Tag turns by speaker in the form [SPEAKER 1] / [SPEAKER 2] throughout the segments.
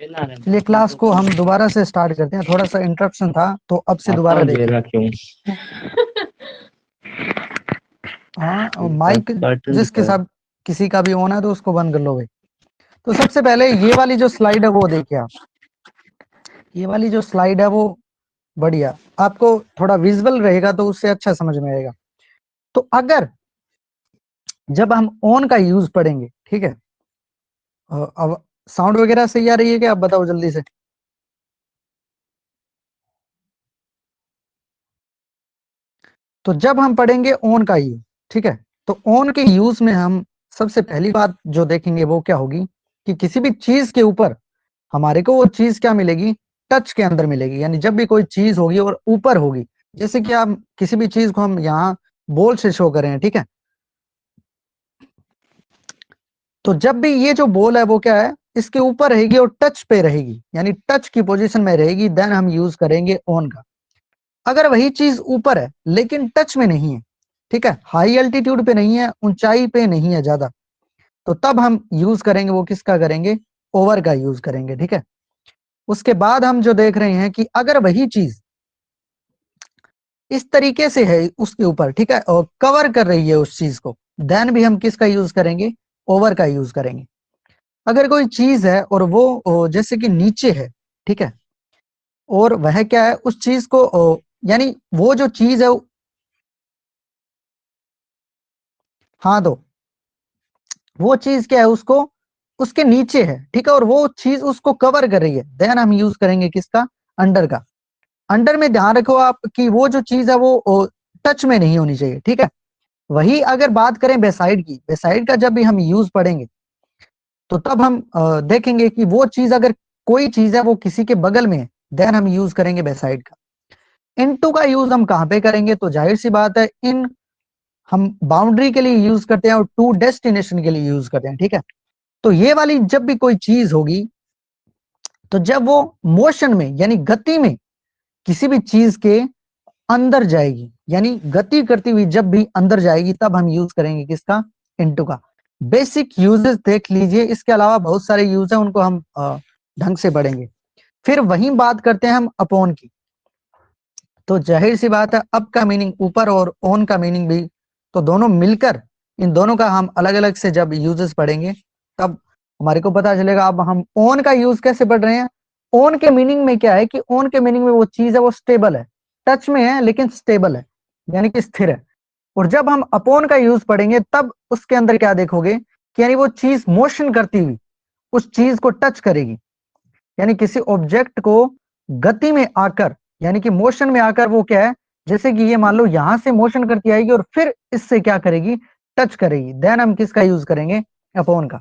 [SPEAKER 1] चलिए क्लास को हम दोबारा से स्टार्ट करते हैं, थोड़ा सा इंटरप्शन था तो अब से दोबारा देखिए।
[SPEAKER 2] क्यों?
[SPEAKER 1] हाँ, माइक जिसके साथ किसी का भी ऑन है तो उसको बंद कर लो भाई। तो सबसे पहले ये वाली जो स्लाइड है वो देखिए आप, ये वाली जो स्लाइड है वो बढ़िया, आपको थोड़ा विजुअल रहेगा तो उससे अच्छा समझ में आएगा। तो अगर जब हम ऑन का यूज पढ़ेंगे, ठीक है, अब साउंड वगैरह सही आ रही है क्या, आप बताओ जल्दी से। तो जब हम पढ़ेंगे ऑन का यूज, ठीक है, तो ऑन के यूज में हम सबसे पहली बात जो देखेंगे वो क्या होगी कि किसी भी चीज के ऊपर हमारे को वो चीज क्या मिलेगी, टच के अंदर मिलेगी। यानी जब भी कोई चीज होगी और ऊपर होगी, जैसे कि आप किसी भी चीज को हम यहाँ बॉल से शो करें, ठीक है, तो जब भी ये जो बॉल है वो क्या है, इसके ऊपर रहेगी और टच पे रहेगी, यानी टच की पोजीशन में रहेगी, देन हम यूज करेंगे ऑन का। अगर वही चीज ऊपर है लेकिन टच में नहीं है, ठीक है, हाई एल्टीट्यूड पे नहीं है, ऊंचाई पे नहीं है ज्यादा, तो तब हम यूज करेंगे वो किसका करेंगे, ओवर का यूज करेंगे, ठीक है। उसके बाद हम जो देख रहे हैं कि अगर वही चीज इस तरीके से है उसके ऊपर, ठीक है, और कवर कर रही है उस चीज को, देन भी हम किसका यूज करेंगे, ओवर का यूज करेंगे। अगर कोई चीज है और वो जैसे कि नीचे है, ठीक है, और वह क्या है उस चीज को यानी वो जो चीज है हाँ, तो वो चीज क्या है उसको उसके नीचे है, ठीक है, और वो चीज उसको कवर कर रही है, देन हम यूज करेंगे किसका, अंडर का। अंडर में ध्यान रखो आप कि वो जो चीज है वो टच में नहीं होनी चाहिए, ठीक है। वही अगर बात करें बेसाइड की, बेसाइड का जब भी हम यूज पढ़ेंगे तो तब हम देखेंगे कि वो चीज अगर कोई चीज है वो किसी के बगल में है, देन हम यूज करेंगे बेसाइड का। इनटू का यूज हम कहां पे करेंगे, तो जाहिर सी बात है इन हम बाउंड्री के लिए यूज करते हैं और टू डेस्टिनेशन के लिए यूज करते हैं, ठीक है। तो ये वाली जब भी कोई चीज होगी तो जब वो मोशन में यानी गति में किसी भी चीज के अंदर जाएगी, यानी गति करती हुई जब भी अंदर जाएगी, तब हम यूज करेंगे किसका, इनटू का। बेसिक यूजेस देख लीजिए, इसके अलावा बहुत सारे यूज है, उनको हम ढंग से पढ़ेंगे। फिर वही बात करते हैं हम अपॉन की। तो जाहिर सी बात है अप का मीनिंग ऊपर और ऑन का मीनिंग भी, तो दोनों मिलकर इन दोनों का हम अलग अलग से जब यूजेस पढ़ेंगे तब हमारे को पता चलेगा। अब हम ऑन का यूज कैसे पढ़ रहे हैं, ऑन के मीनिंग में क्या है कि ऑन के मीनिंग में वो चीज है वो स्टेबल है, टच में है लेकिन स्टेबल है, यानी कि स्थिर है। और जब हम अपॉन का यूज पढ़ेंगे तब उसके अंदर क्या देखोगे कि यानी वो चीज मोशन करती हुई उस चीज को टच करेगी, यानी किसी ऑब्जेक्ट को गति में आकर यानी कि मोशन में आकर वो क्या है, जैसे कि ये मान लो यहां से मोशन करती आएगी और फिर इससे क्या करेगी, टच करेगी, देन हम किसका यूज करेंगे, अपॉन का।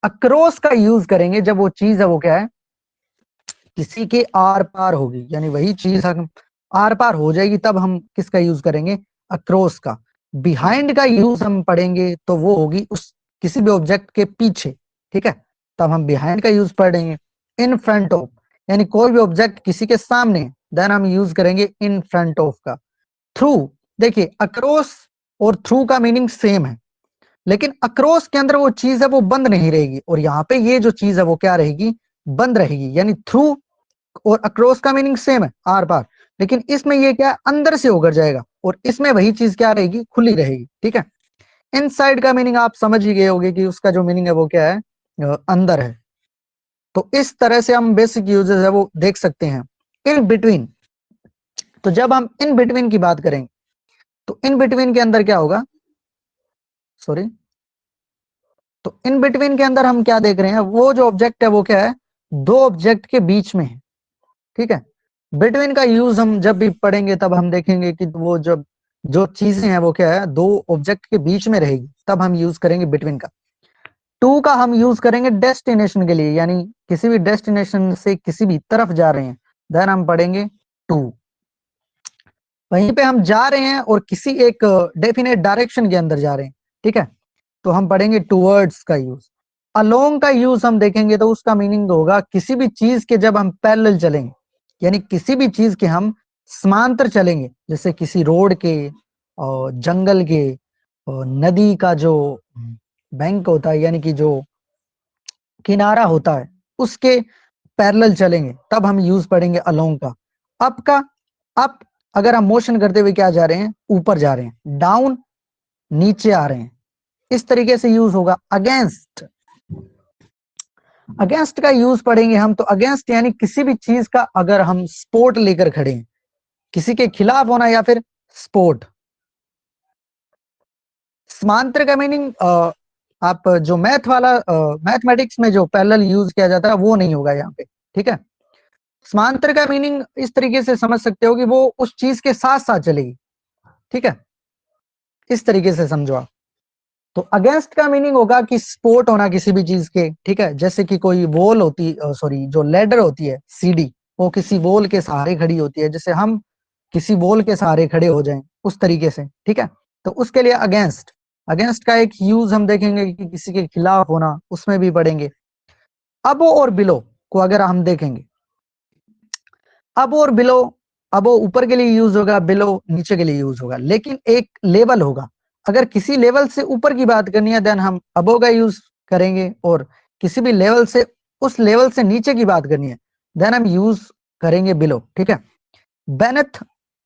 [SPEAKER 1] अक्रॉस का यूज करेंगे जब वो चीज है वो क्या है, किसी के आर पार होगी, यानी वही चीज हम आर पार हो जाएगी, तब हम किसका यूज करेंगे, अक्रॉस का। बिहाइंड का यूज हम पढ़ेंगे तो वो होगी उस किसी भी ऑब्जेक्ट के पीछे, ठीक है, तब हम बिहाइंड का यूज पढ़ेंगे। इन फ्रंट ऑफ, यानी कोई भी ऑब्जेक्ट किसी के सामने, देन हम यूज करेंगे इन फ्रंट ऑफ का। थ्रू, देखिए अक्रॉस और थ्रू का मीनिंग सेम है, लेकिन अक्रॉस के अंदर वो चीज है वो बंद नहीं रहेगी, और यहाँ पे ये जो चीज है वो क्या रहेगी, बंद रहेगी। यानी थ्रू और अक्रॉस का मीनिंग सेम है, आर पार, लेकिन इसमें ये क्या है, अंदर से होकर जाएगा, और इसमें वही चीज क्या रहेगी, खुली रहेगी, ठीक है। इनसाइड का मीनिंग आप समझ ही गए होंगे कि उसका जो मीनिंग है वो क्या है, अंदर है। तो इस तरह से हम बेसिक यूजेस है वो देख सकते हैं। इन बिटवीन, तो जब हम इन बिटवीन की बात करेंगे तो इन बिटवीन के अंदर क्या होगा, सॉरी, तो इन बिटवीन के अंदर हम क्या देख रहे हैं, वो जो ऑब्जेक्ट है वो क्या है, दो ऑब्जेक्ट के बीच में है, ठीक है। बिटवीन का यूज हम जब भी पढ़ेंगे तब हम देखेंगे कि वो जब जो चीजें हैं वो क्या है, दो ऑब्जेक्ट के बीच में रहेगी, तब हम यूज करेंगे बिटवीन का। टू का हम यूज करेंगे डेस्टिनेशन के लिए, यानी किसी भी डेस्टिनेशन से किसी भी तरफ जा रहे हैं, देन हम पढ़ेंगे टू। वहीं पे हम जा रहे हैं और किसी एक डेफिनेट डायरेक्शन के अंदर जा रहे हैं, ठीक है, तो हम पढ़ेंगे टूवर्ड्स का यूज। अलोंग का यूज हम देखेंगे तो उसका मीनिंग होगा किसी भी चीज के जब हम पैरेलल चलेंगे, यानी किसी भी चीज के हम समांतर चलेंगे, जैसे किसी रोड के और जंगल के और नदी का जो बैंक होता है, यानी कि जो किनारा होता है उसके पैरेलल चलेंगे तब हम यूज पढ़ेंगे अलोंग का। अप का, अप अगर हम मोशन करते हुए क्या जा रहे हैं, ऊपर जा रहे हैं, डाउन नीचे आ रहे हैं, इस तरीके से यूज होगा। अगेंस्ट, अगेंस्ट का यूज पढ़ेंगे हम, तो अगेंस्ट यानी किसी भी चीज का अगर हम सपोर्ट लेकर खड़े हैं, किसी के खिलाफ होना या फिर सपोर्ट। समांतर का मीनिंग आप जो मैथ वाला मैथमेटिक्स में जो पैरेलल यूज किया जाता है वो नहीं होगा यहाँ पे, ठीक है। समांतर का मीनिंग इस तरीके से समझ सकते हो कि वो उस चीज के साथ साथ चलेगी, ठीक है, इस तरीके से समझो आप। तो अगेंस्ट का मीनिंग होगा कि सपोर्ट होना किसी भी चीज के, ठीक है, जैसे कि कोई वॉल होती, सॉरी जो लैडर होती है सीढ़ी, वो किसी वॉल के सहारे खड़ी होती है, जैसे हम किसी वॉल के सहारे खड़े हो जाएं उस तरीके से, ठीक है। तो उसके लिए अगेंस्ट, अगेंस्ट का एक यूज हम देखेंगे कि किसी के खिलाफ होना, उसमें भी पढ़ेंगे। अबो और बिलो को अगर हम देखेंगे, अब और बिलो, अब वो ऊपर के लिए यूज होगा, बिलो नीचे के लिए यूज होगा, लेकिन एक लेवल होगा। अगर किसी लेवल से ऊपर की बात करनी है देन हम अबो का यूज करेंगे, और किसी भी लेवल से, उस लेवल से नीचे की बात करनी है देन हम यूज करेंगे बिलो, ठीक है। बेनेथ,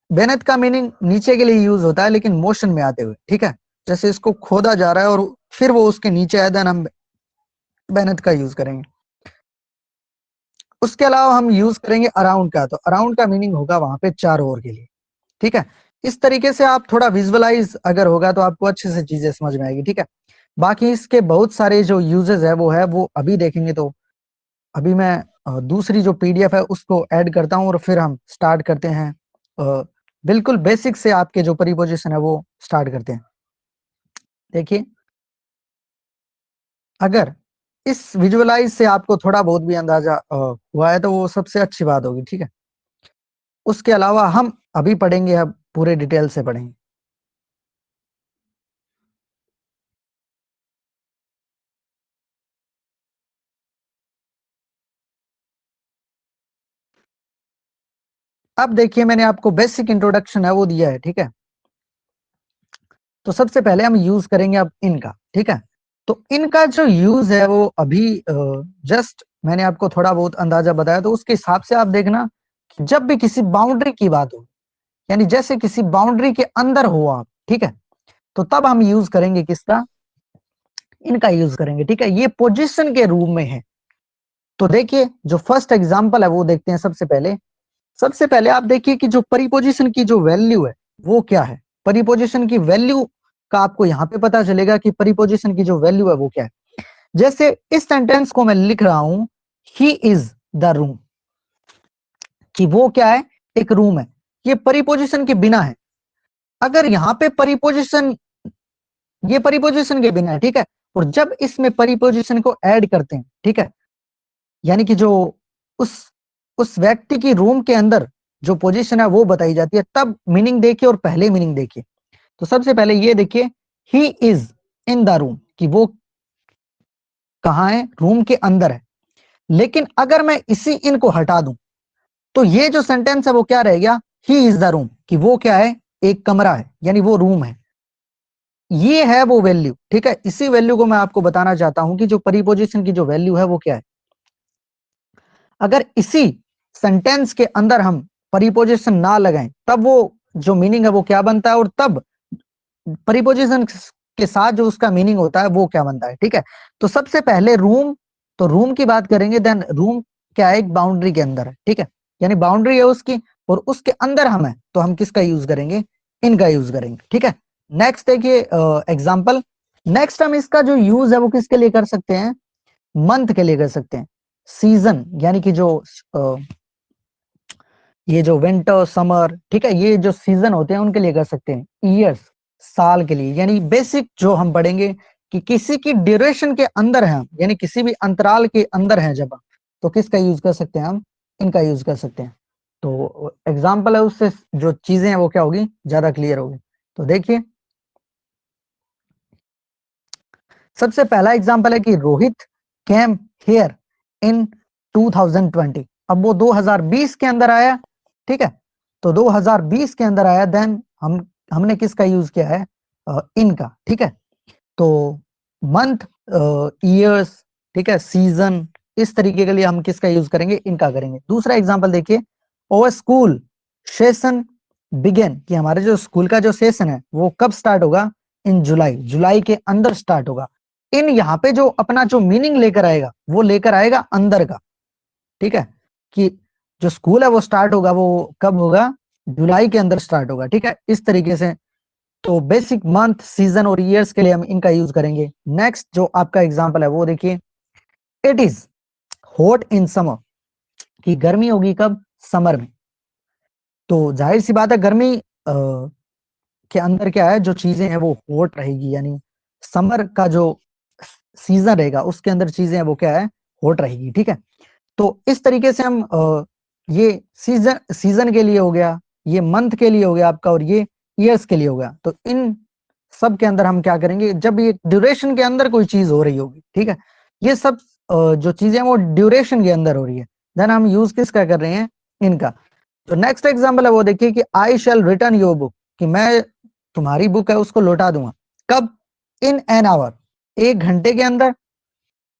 [SPEAKER 1] बेनेथ का मीनिंग नीचे के लिए यूज होता है लेकिन मोशन में आते हुए, ठीक है, जैसे इसको खोदा जा रहा है और फिर वो उसके नीचे आए देन हम बेनेथ का यूज करेंगे। उसके अलावा हम यूज करेंगे अराउंड का, तो अराउंड का मीनिंग होगा वहां पे चारों ओर के लिए, ठीक है। इस तरीके से आप थोड़ा विजुअलाइज अगर होगा तो आपको अच्छे से चीजें समझ में आएगी, ठीक है। बाकी इसके बहुत सारे जो यूजेस है वो अभी देखेंगे। तो अभी मैं दूसरी जो पीडीएफ है उसको ऐड करता हूं और फिर हम स्टार्ट करते हैं। बिल्कुल बेसिक से आपके जो प्रीपोजिशन है वो स्टार्ट करते हैं। देखिए, अगर इस विजुअलाइज से आपको थोड़ा बहुत भी अंदाजा हुआ है तो वो सबसे अच्छी बात होगी, ठीक है। उसके अलावा हम अभी पढ़ेंगे, अब पूरे डिटेल से पढ़ेंगे। अब देखिए, मैंने आपको बेसिक इंट्रोडक्शन है वो दिया है, ठीक है। तो सबसे पहले हम यूज करेंगे अब इनका, ठीक है। तो इनका जो यूज है वो अभी जस्ट मैंने आपको थोड़ा बहुत अंदाजा बताया, तो उसके हिसाब से आप देखना कि जब भी किसी बाउंड्री की बात हो, यानी जैसे किसी बाउंड्री के अंदर हो आप, ठीक है, तो तब हम यूज करेंगे किसका, इनका यूज करेंगे, ठीक है। ये पोजीशन के रूप में है। तो देखिए, जो फर्स्ट एग्जांपल है वो देखते हैं। सबसे पहले आप देखिए कि जो परिपोजिशन की जो वैल्यू है वो क्या है। परिपोजिशन की वैल्यू का आपको यहां पे पता चलेगा कि परिपोजिशन की जो वैल्यू है वो क्या है। जैसे इस सेंटेंस को मैं लिख रहा हूं, ही इज द रूम, कि वो क्या है, एक रूम है। ये परिपोजिशन के बिना है। अगर यहां पे परिपोजिशन, ये परिपोजिशन के बिना है, ठीक है, और जब इसमें परिपोजिशन को ऐड करते हैं, ठीक है, यानी कि जो उस उस व्यक्ति की रूम के अंदर जो पोजीशन है वो बताई जाती है, तब मीनिंग देखिए और पहले मीनिंग देखिए। तो सबसे पहले ये देखिए, he is in the room, कि वो कहाँ है, रूम के अंदर है। लेकिन अगर मैं इसी इन को हटा दूं तो ये जो सेंटेंस है वो क्या रह गया, ही इज द रूम, कि वो क्या है, एक कमरा है, यानी वो रूम है। ये है वो वैल्यू, ठीक है। इसी वैल्यू को मैं आपको बताना चाहता हूं कि जो प्रीपोजिशन की जो वैल्यू है वो क्या है। अगर इसी सेंटेंस के अंदर हम प्रीपोजिशन ना लगाएं तब वो जो मीनिंग है वो क्या बनता है, और तब प्रीपोजिशन के साथ जो उसका मीनिंग होता है वो क्या बनता है, ठीक है। तो सबसे पहले रूम, तो रूम की बात करेंगे, देन रूम क्या है, एक बाउंड्री के अंदर है, ठीक है, यानी बाउंड्री है उसकी, और उसके अंदर हम है, तो हम किसका यूज करेंगे, इनका यूज करेंगे, ठीक है। नेक्स्ट देखिए एग्जाम्पल। नेक्स्ट हम इसका जो यूज है वो किसके लिए कर सकते हैं, मंथ के लिए कर सकते हैं। सीजन यानी कि जो ये जो विंटर समर, ठीक है, ये जो सीजन होते हैं उनके लिए कर सकते हैं। ईयर्स, साल के लिए, यानी बेसिक जो हम पढ़ेंगे कि किसी की ड्यूरेशन के अंदर है हम, यानी किसी भी अंतराल के अंदर है जब हम, तो किसका यूज कर सकते हैं हम, इनका यूज कर सकते हैं। तो एग्जाम्पल है, उससे जो चीजें हैं वो क्या होगी, ज्यादा क्लियर होगी। तो देखिए, सबसे पहला एग्जाम्पल है कि रोहित केम हियर इन 2020। अब वो 2020 के अंदर आया, ठीक है, तो 2020 के अंदर आया, देन हमने किसका यूज किया है, इनका, ठीक है। तो मंथ, ईयर्स, ठीक है, सीजन, इस तरीके के लिए हम किसका यूज करेंगे, इनका करेंगे। दूसरा एग्जांपल देखिए, ओवर स्कूल सेशन बिगेन, कि हमारे जो स्कूल का जो सेशन है वो कब स्टार्ट होगा, इन जुलाई, जुलाई के अंदर स्टार्ट होगा। इन यहाँ पे जो अपना जो मीनिंग लेकर आएगा वो लेकर आएगा अंदर का, ठीक है, कि जो स्कूल है वो स्टार्ट होगा, वो कब होगा, जुलाई के अंदर स्टार्ट होगा, ठीक है, इस तरीके से। तो बेसिक मंथ, सीजन और ईयर्स के लिए हम इनका यूज करेंगे। नेक्स्ट जो आपका एग्जांपल है वो देखिए, it is hot in summer, कि गर्मी होगी कब, समर में। तो जाहिर सी बात है गर्मी के अंदर क्या है, जो चीजें हैं वो हॉट रहेगी, यानी समर का जो सीजन रहेगा उसके अंदर चीजें हैं वो क्या है, हॉट रहेगी, ठीक है। तो इस तरीके से हम ये सीजन सीजन के लिए हो गया, ये मंथ के लिए हो गया आपका, और ये ईयर्स के लिए हो गया। तो इन सब के अंदर हम क्या करेंगे, जब ये ड्यूरेशन के अंदर कोई चीज हो रही होगी, ठीक है, ये सब जो चीजें हैं वो ड्यूरेशन के अंदर हो रही है, देन हम यूज किसका कर रहे हैं, इनका। तो नेक्स्ट एग्जांपल है वो देखिए कि आई शैल रिटर्न योर बुक, कि मैं तुम्हारी बुक है उसको लौटा दूंगा, कब, इन एन आवर, 1 घंटे के अंदर।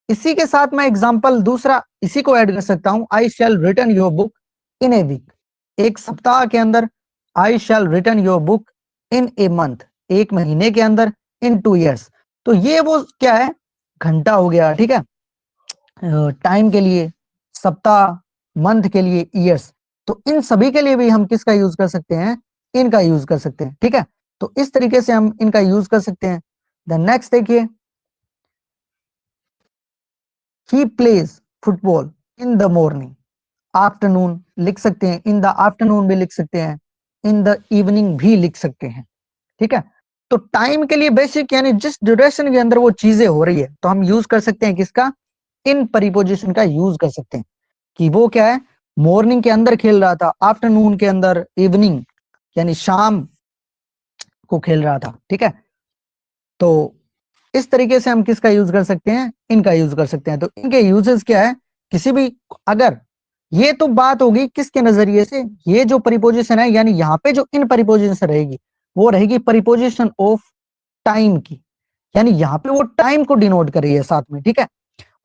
[SPEAKER 1] इसी के साथ मैं एग्जांपल दूसरा इसी को ऐड कर सकता हूं, I shall return your book in a week, 1 सप्ताह के अंदर। I shall return your book in a month, 1 महीने के अंदर। इन 2 years, तो ये वो क्या है, घंटा हो गया, ठीक है, टाइम के लिए, सप्ताह, मंथ के लिए, ईयर्स। तो इन सभी के लिए भी हम किसका यूज कर सकते हैं, इनका यूज कर सकते हैं, ठीक है। तो इस तरीके से हम इनका यूज कर सकते हैं। देन नेक्स्ट देखिए, he plays football in the morning, afternoon लिख सकते हैं, इन द आफ्टरनून भी लिख सकते हैं, इन द इवनिंग भी लिख सकते हैं, ठीक है। तो टाइम के लिए बेसिक, यानी जिस ड्यूरेशन के अंदर वो चीजें हो रही है, तो हम यूज कर सकते हैं किसका, इन परिपोजिशन का यूज कर सकते हैं, कि वो क्या है, मॉर्निंग के अंदर खेल रहा था, आफ्टरनून के अंदर, इवनिंग यानी शाम को खेल रहा था, ठीक है। तो इस तरीके से हम किसका यूज कर सकते हैं, इनका यूज कर सकते हैं। तो इनके यूजेस क्या है, किसी भी, अगर ये तो बात होगी किसके नजरिए से, ये जो परिपोजिशन है, यानी यहाँ पे जो इन परिपोजिशन रहेगी वो रहेगी परिपोजिशन ऑफ टाइम की, यानी यहाँ पे वो टाइम को डिनोट कर रही है साथ में, ठीक है।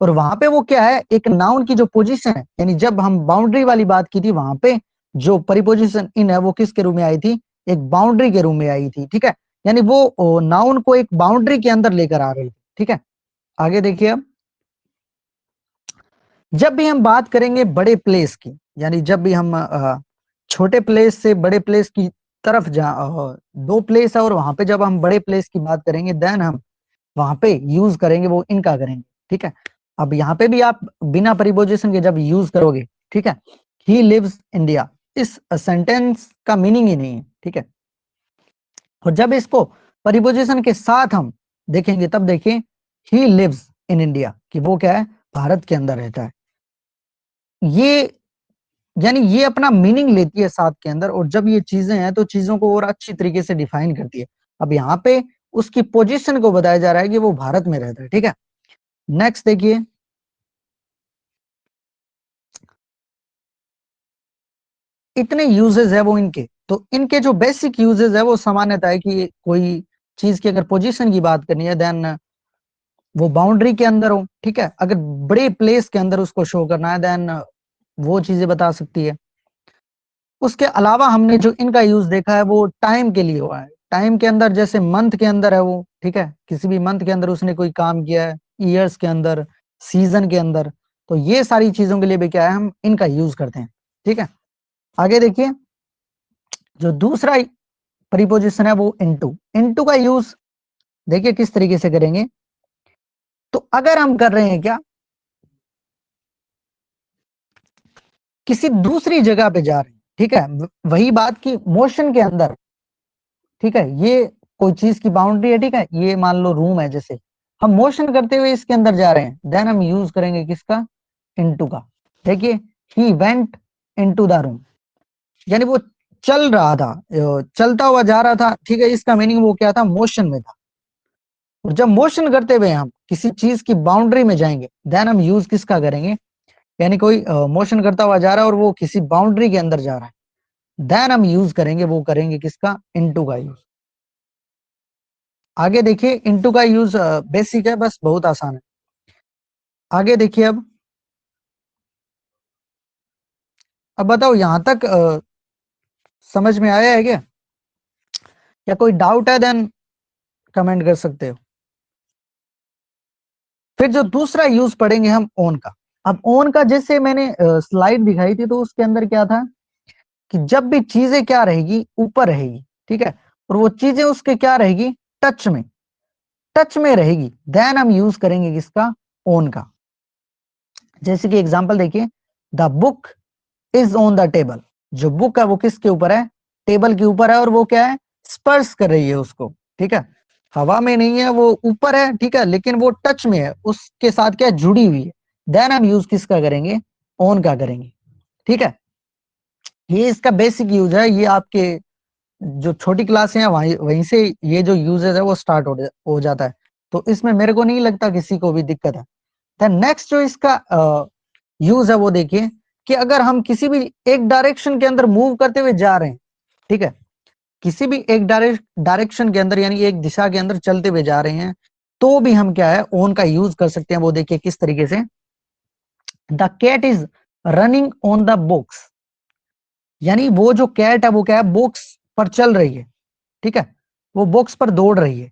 [SPEAKER 1] और वहां पे वो क्या है, एक नाउन की जो पोजीशन है, यानी जब हम बाउंड्री वाली बात की थी, वहां पे जो परिपोजिशन इन है वो किसके रूप में आई थी, एक बाउंड्री के रूप में आई थी, ठीक है। यानी वो नाउन को एक बाउंड्री के अंदर लेकर आ रही थी, ठीक है। आगे देखिए, अब जब भी हम बात करेंगे बड़े प्लेस की, यानी जब भी हम छोटे प्लेस से बड़े प्लेस की तरफ दो प्लेस है और वहां पे जब हम बड़े प्लेस की बात करेंगे, देन हम वहां पे यूज करेंगे वो इनका करेंगे, ठीक है। अब यहाँ पे भी आप बिना परिपोजिशन के जब यूज करोगे, ठीक है, ही लिव्स इंडिया, इस सेंटेंस का मीनिंग ही नहीं है, ठीक है। और जब इसको परिपोजिशन के साथ हम देखेंगे, तब देखिए, ही लिव्स इन इंडिया, कि वो क्या है, भारत के अंदर रहता है। ये यानी ये अपना मीनिंग लेती है साथ के अंदर, और जब ये चीजें हैं तो चीजों को और अच्छी तरीके से डिफाइन करती है। अब यहाँ पे उसकी पोजीशन को बताया जा रहा है कि वो भारत में रहता है, ठीक है। नेक्स्ट देखिए, इतने यूजेस है वो इनके, तो इनके जो बेसिक यूजेस है वो सामान्यतः है कि कोई चीज की अगर पोजीशन की बात करनी है, देन वो बाउंड्री के अंदर हो, ठीक है। अगर बड़े प्लेस के अंदर उसको शो करना है, देन वो चीजें बता सकती है। उसके अलावा हमने जो इनका यूज देखा है वो टाइम के लिए हुआ है, टाइम के अंदर, जैसे मंथ के अंदर है वो, ठीक है, किसी भी मंथ के अंदर उसने कोई काम किया है, ईयर्स के अंदर, सीजन के अंदर। तो ये सारी चीजों के लिए भी क्या है, हम इनका यूज करते हैं, ठीक है। आगे देखिए, जो दूसरा प्रीपोजिशन है वो इनटू, इनटू का यूज देखिए किस तरीके से करेंगे। तो अगर हम कर रहे हैं क्या, किसी दूसरी जगह पे जा रहे हैं, ठीक है, वही बात की मोशन के अंदर, ठीक है, ये कोई चीज की बाउंड्री है, ठीक है, ये मान लो रूम है, जैसे हम मोशन करते हुए इसके अंदर जा रहे हैं, देन हम यूज करेंगे किसका, इनटू का। देखिए, he went into the room, यानी वो चल रहा था, चलता हुआ जा रहा था, ठीक है, इसका मीनिंग वो क्या था, मोशन में था। और जब मोशन करते हुए हम किसी चीज की बाउंड्री में जाएंगे, देन हम यूज किसका करेंगे, यानी कोई मोशन करता हुआ जा रहा है और वो किसी बाउंड्री के अंदर जा रहा है, देन हम यूज करेंगे, वो करेंगे किसका, इनटू का यूज। आगे देखिए, इनटू का यूज बेसिक है, बस बहुत आसान है। आगे देखिए, अब अब बताओ यहां तक समझ में आया है क्या? क्या कोई डाउट है? देन कमेंट कर सकते हो। फिर जो दूसरा यूज पढ़ेंगे हम ओन का। अब ओन का जैसे मैंने स्लाइड दिखाई थी तो उसके अंदर क्या था कि जब भी चीजें क्या रहेगी, ऊपर रहेगी, ठीक है, और वो चीजें उसके क्या रहेगी, टच में रहेगी, देन हम यूज करेंगे किसका, ओन का। जैसे कि एग्जांपल देखिए, the book is on the table. जो बुक है वो किसके ऊपर है, टेबल के ऊपर है, और वो क्या है, स्पर्श कर रही है उसको, ठीक है, हवा में नहीं है, वो ऊपर है, ठीक है, लेकिन वो टच में है, उसके साथ क्या जुड़ी हुई है, देन हम यूज किसका करेंगे, ऑन का करेंगे, ठीक है। ये इसका बेसिक यूज है, ये आपके जो छोटी क्लास है वहीं वहीं से ये जो यूजेस है वो स्टार्ट हो जाता है। तो इसमें मेरे को नहीं लगता किसी को भी दिक्कत है। देन नेक्स्ट जो इसका यूज है वो देखिए कि अगर हम किसी भी एक डायरेक्शन के अंदर मूव करते हुए जा रहे हैं, ठीक है, किसी भी एक डायरेक्शन के अंदर यानी एक दिशा के अंदर चलते हुए जा रहे हैं, तो भी हम क्या है, ओन का यूज कर सकते हैं। वो देखिए किस तरीके से, the cat is running on the box, यानी वो जो कैट है वो क्या है, बॉक्स पर चल रही है, ठीक है, वो बॉक्स पर दौड़ रही है,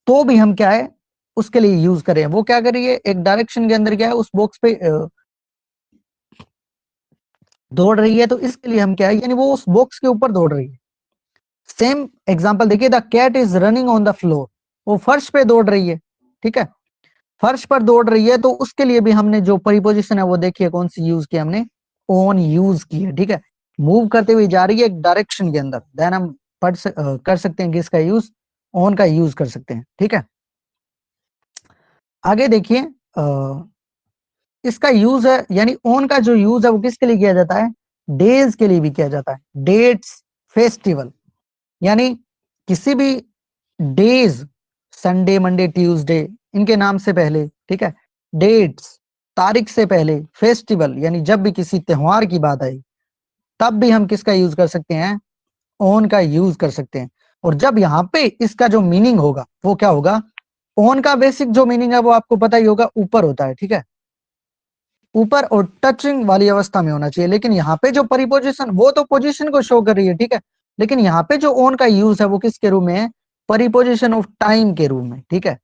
[SPEAKER 1] तो भी हम क्या है उसके लिए यूज करें। वो क्या कर रही है, एक डायरेक्शन के अंदर क्या है, उस बॉक्स पे दौड़ रही है, तो इसके लिए हम क्या है, यानी वो उस बॉक्स के ऊपर दौड़ रही है। सेम एग्जांपल देखिए, the cat is running on the floor, वो फर्श पे दौड़ रही है, ठीक है, फर्श पर दौड़ रही है, तो उसके लिए भी हमने जो परिपोजिशन है वो देखिए कौन सी यूज की, हमने ऑन यूज की है, ठीक है। मूव करते हुए जा रही है एक डायरेक्शन के अंदर, देन हम कर सकते हैं कि इसका यूज, ऑन का यूज कर सकते हैं, ठीक है। आगे देखिए, इसका यूज है, यानी ऑन का जो यूज है वो किसके लिए किया जाता है, डेज के लिए भी किया जाता है, डेट्स, फेस्टिवल, यानी किसी भी डेज, संडे, मंडे, ट्यूसडे, इनके नाम से पहले, ठीक है, डेट्स, तारीख से पहले, फेस्टिवल, यानी जब भी किसी त्योहार की बात आई तब भी हम किसका यूज कर सकते हैं, ऑन का यूज कर सकते हैं। और जब यहाँ पे इसका जो मीनिंग होगा वो क्या होगा, ऑन का बेसिक जो मीनिंग है वो आपको पता ही होगा, ऊपर होता है, ठीक है, ऊपर और टचिंग वाली अवस्था में होना चाहिए। लेकिन यहाँ पे जो परिपोजिशन, वो तो पोजीशन को शो कर रही है, ठीक है, लेकिन यहाँ पे जो ऑन का यूज है वो किसके रूप में है, परिपोजिशन ऑफ टाइम के रूप में, ठीक है।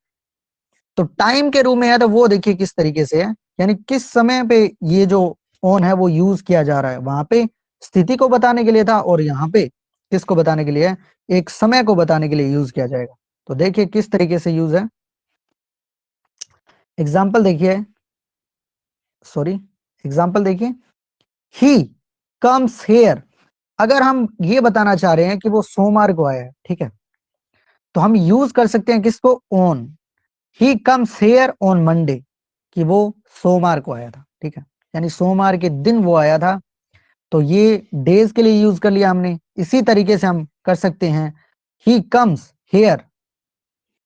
[SPEAKER 1] तो टाइम के रूप में है, तो वो देखिए किस तरीके से है, यानी किस समय पे ये जो ऑन है वो यूज किया जा रहा है, वहां पे स्थिति को बताने के लिए था, और यहाँ पे किसको बताने के लिए है, एक समय को बताने के लिए यूज किया जाएगा। तो देखिए किस तरीके से यूज है, एग्जाम्पल देखिए, सॉरी, एग्जाम्पल देखिए, ही कम्स हेयर। अगर हम ये बताना चाह रहे हैं कि वो सोमवार को आया है, ठीक है, तो हम यूज कर सकते हैं किसको, on. He comes here on Monday, कि वो सोमवार को आया था, ठीक है, यानी सोमवार के दिन वो आया था। तो ये डेज के लिए यूज कर लिया हमने। इसी तरीके से हम कर सकते हैं, ही कम्स हेयर।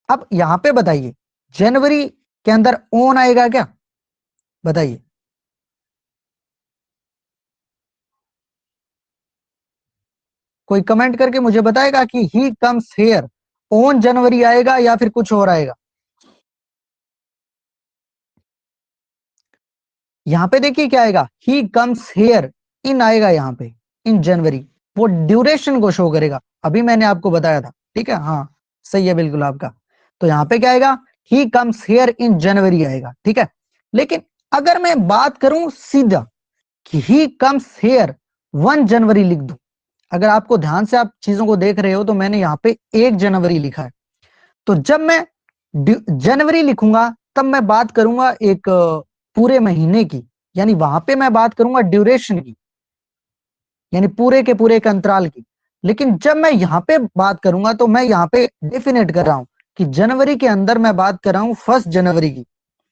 [SPEAKER 1] अब यहां पे बताइए, जनवरी के अंदर ऑन आएगा क्या, बताइए। कोई कमेंट करके मुझे बताएगा कि he comes here on January आएगा या फिर कुछ और आएगा। यहां पे देखिए क्या आएगा, ही कम्स हेयर इन आएगा, यहां पे इन जनवरी, वो ड्यूरेशन को शो करेगा, अभी मैंने आपको बताया था, ठीक है, हाँ सही है बिल्कुल आपका। तो यहां पे क्या आएगा, ही कम्स हेयर इन जनवरी आएगा, ठीक है। लेकिन अगर मैं बात करूं सीधा कि ही कम्स हेयर 1 जनवरी लिख दूं, अगर आपको ध्यान से आप चीजों को देख रहे हो तो मैंने यहाँ पे 1 जनवरी लिखा है। तो जब मैं जनवरी लिखूंगा तब मैं बात करूंगा एक पूरे महीने की, यानी वहां पे मैं बात करूंगा ड्यूरेशन की, यानी पूरे के पूरे एक अंतराल की। लेकिन जब मैं यहाँ पे बात करूंगा तो मैं यहाँ पे डेफिनेट कर रहा हूं कि जनवरी के अंदर मैं बात कर रहा हूं 1 जनवरी की,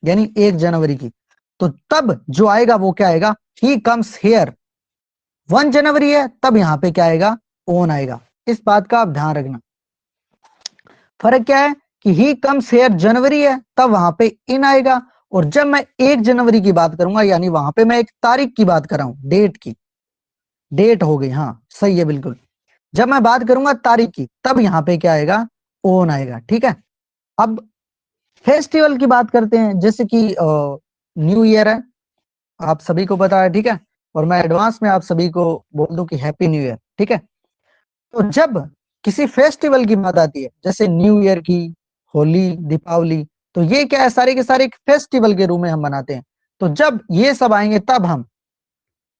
[SPEAKER 1] यानी 1 जनवरी की। तो तब जो आएगा वो क्या आएगा, ही कम्स हेयर 1 जनवरी है, तब यहाँ पे क्या आएगा, ओन आएगा। इस बात का आप ध्यान रखना। फर्क क्या है कि ही कम्स हेयर जनवरी है, तब वहां पे इन आएगा, और जब मैं 1 जनवरी की बात करूंगा यानी वहां पे मैं एक तारीख की बात कर रहा हूं, डेट की, डेट हो गई, हाँ सही है बिल्कुल। जब मैं बात करूंगा तारीख की तब यहाँ पे क्या आएगा, ओन आएगा, ठीक है। अब फेस्टिवल की बात करते हैं, जैसे कि न्यू ईयर है, आप सभी को पता है, ठीक है, और मैं एडवांस में आप सभी को बोल दूं कि हैप्पी न्यू ईयर। ठीक है, तो जब किसी फेस्टिवल की बात आती है, जैसे न्यू ईयर की, होली, दीपावली, तो ये क्या है, सारे के सारे एक फेस्टिवल के रूप में हम मनाते हैं। तो जब ये सब आएंगे तब हम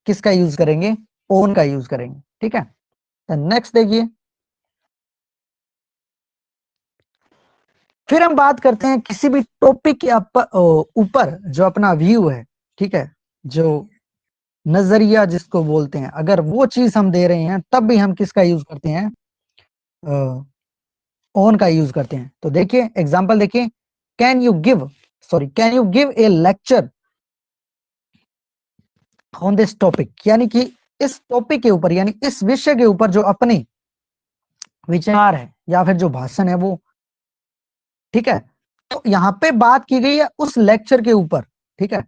[SPEAKER 1] किसका यूज करेंगे, ओन का यूज करेंगे। ठीक है, तो नेक्स्ट देखिए, फिर हम बात करते हैं किसी भी टॉपिक के ऊपर जो अपना व्यू है, ठीक है, जो नजरिया जिसको बोलते हैं, अगर वो चीज हम दे रहे हैं तब भी हम किसका यूज करते हैं, ओन का यूज करते हैं। तो देखिए एग्जांपल देखिए, can you give a lecture on this topic, यानी कि इस टॉपिक के ऊपर, यानी इस विषय के ऊपर जो अपने विचार है या फिर जो भाषण है वो, ठीक है। तो यहाँ पे बात की गई है उस लेक्चर के ऊपर, ठीक है।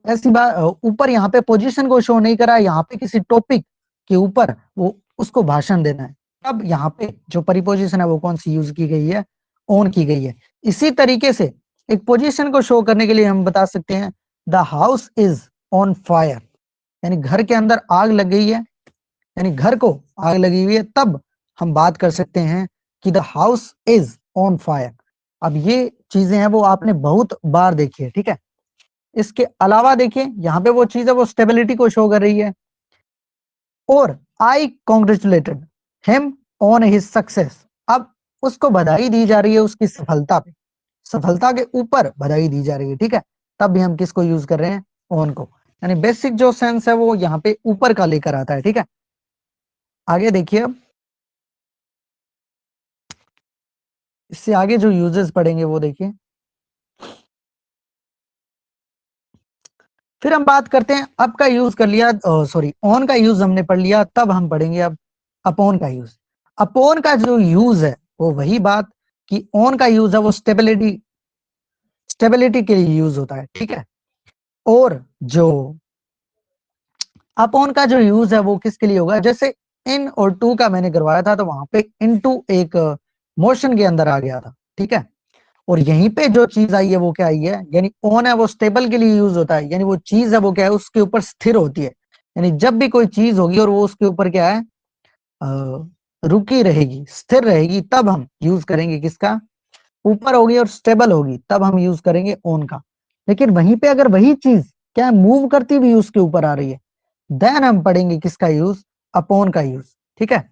[SPEAKER 1] ऐसी बात, ऊपर यहाँ पे पोजीशन को शो नहीं करा है, यहाँ पे किसी टॉपिक के ऊपर वो उसको भाषण देना है। अब यहाँ पे जो परिपोजिशन है वो कौन सी यूज की गई है, ऑन की गई है। इसी तरीके से एक पोजीशन को शो करने के लिए हम बता सकते हैं the house is on fire, यानी घर के अंदर आग लग गई है, यानी घर को आग लगी हुई है, तब हम बात कर सकते हैं कि the house is on fire. अब ये चीजें हैं वो आपने बहुत बार देखी है, ठीक है। इसके अलावा देखिए यहाँ पे वो चीज है वो स्टेबिलिटी को शो कर रही है, और I congratulated him on his success. अब उसको बधाई दी जा रही है उसकी सफलता पे, सफलता के ऊपर बधाई दी जा रही है, ठीक है। तब भी हम किसको यूज कर रहे हैं, ऑन को, यानी बेसिक जो सेंस है वो यहाँ पे ऊपर का लेकर आता है, ठीक है। आगे देखिए, अब इससे आगे जो यूजेस पढ़ेंगे वो देखिए, फिर हम बात करते हैं अब का यूज कर लिया, सॉरी ऑन का यूज हमने पढ़ लिया, तब हम पढ़ेंगे अब अपॉन का यूज। अपॉन का जो यूज है वो वही बात कि ऑन का यूज है वो स्टेबिलिटी, स्टेबिलिटी के लिए यूज होता है, ठीक है। और जो अपॉन का जो यूज है वो किसके लिए होगा, जैसे इन और टू का मैंने करवाया था तो वहां पे इनटू एक मोशन के अंदर आ गया था, ठीक है। और यहीं पे जो चीज आई है वो क्या आई है, यानी ऑन है वो स्टेबल के लिए यूज होता है, यानी वो चीज है वो क्या है, उसके ऊपर स्थिर होती है। यानी जब भी कोई चीज होगी और वो उसके ऊपर क्या है, रुकी रहेगी, स्थिर रहेगी, तब हम यूज करेंगे किसका, ऊपर होगी और स्टेबल होगी तब हम यूज करेंगे ऑन का। लेकिन वहीं पे अगर वही चीज क्या है, मूव करती हुई उसके ऊपर आ रही है, देन हम पढ़ेंगे किसका यूज, अपॉन का यूज, ठीक है।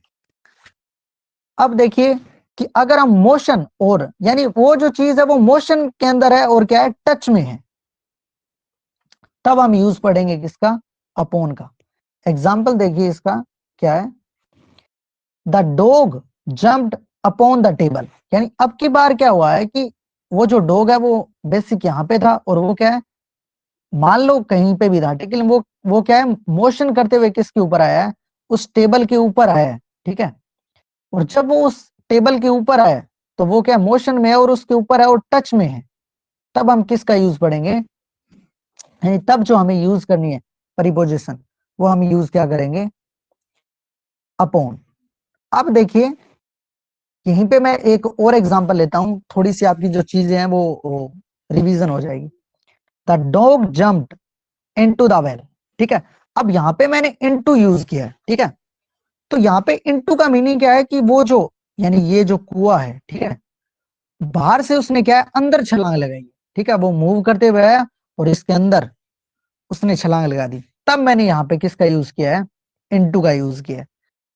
[SPEAKER 1] अब देखिए कि अगर हम मोशन, और यानी वो जो चीज है वो मोशन के अंदर है और क्या है, टच में है, तब हम यूज पढ़ेंगे किसका, अपॉन का। एग्जाम्पल देखिए इसका क्या है, the dog jumped upon the table, यानी अब की बार क्या हुआ है कि वो जो डॉग है वो बेसिक यहाँ पे था, और वो क्या है, मान लो कहीं पे भी था, लेकिन वो क्या है, मोशन करते हुए किसके ऊपर आया है, उस टेबल के ऊपर आया है, ठीक है। और जब वो उस टेबल के ऊपर आया तो वो क्या मोशन में है और उसके ऊपर है और टच में है, तब हम किसका यूज पढ़ेंगे, यानी तब जो हमें यूज करनी है परिपोजिशन, वो हम यूज क्या करेंगे, अपॉन। अब देखिए यहीं पे मैं एक और एग्जांपल लेता हूं, थोड़ी सी आपकी जो चीजें हैं वो रिवीजन हो जाएगी। The dog jumped into the well, ठीक है। अब यहाँ पे मैंने इनटू यूज किया है, ठीक है। तो यहाँ पे इनटू का मीनिंग क्या है कि वो जो, यानी ये जो कुआं है, ठीक है, बाहर से उसने क्या है, अंदर छलांग लगाई, ठीक है, वो मूव करते हुए आया और इसके अंदर उसने छलांग लगा दी, तब मैंने यहाँ पे किसका यूज किया है, इनटू का यूज किया है।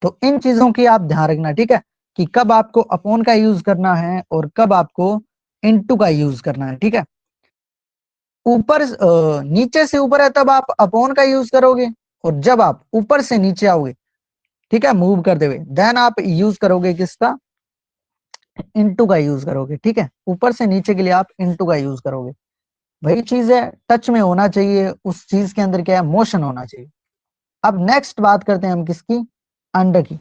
[SPEAKER 1] तो इन चीजों की आप ध्यान रखना, ठीक है, कि कब आपको अपॉन का यूज करना है और कब आपको इनटू का यूज करना है, ठीक है। ऊपर नीचे से ऊपर है तब आप अपॉन का यूज करोगे, और जब आप ऊपर से नीचे आओगे, ठीक है, मूव करते हुए, देन आप यूज करोगे किसका, इनटू का यूज करोगे, ठीक है। ऊपर से नीचे के लिए आप इनटू का यूज करोगे, वही चीज है, टच में होना चाहिए, उस चीज के अंदर क्या है, मोशन होना चाहिए। अब नेक्स्ट बात करते हैं हम किसकी, अंडर की।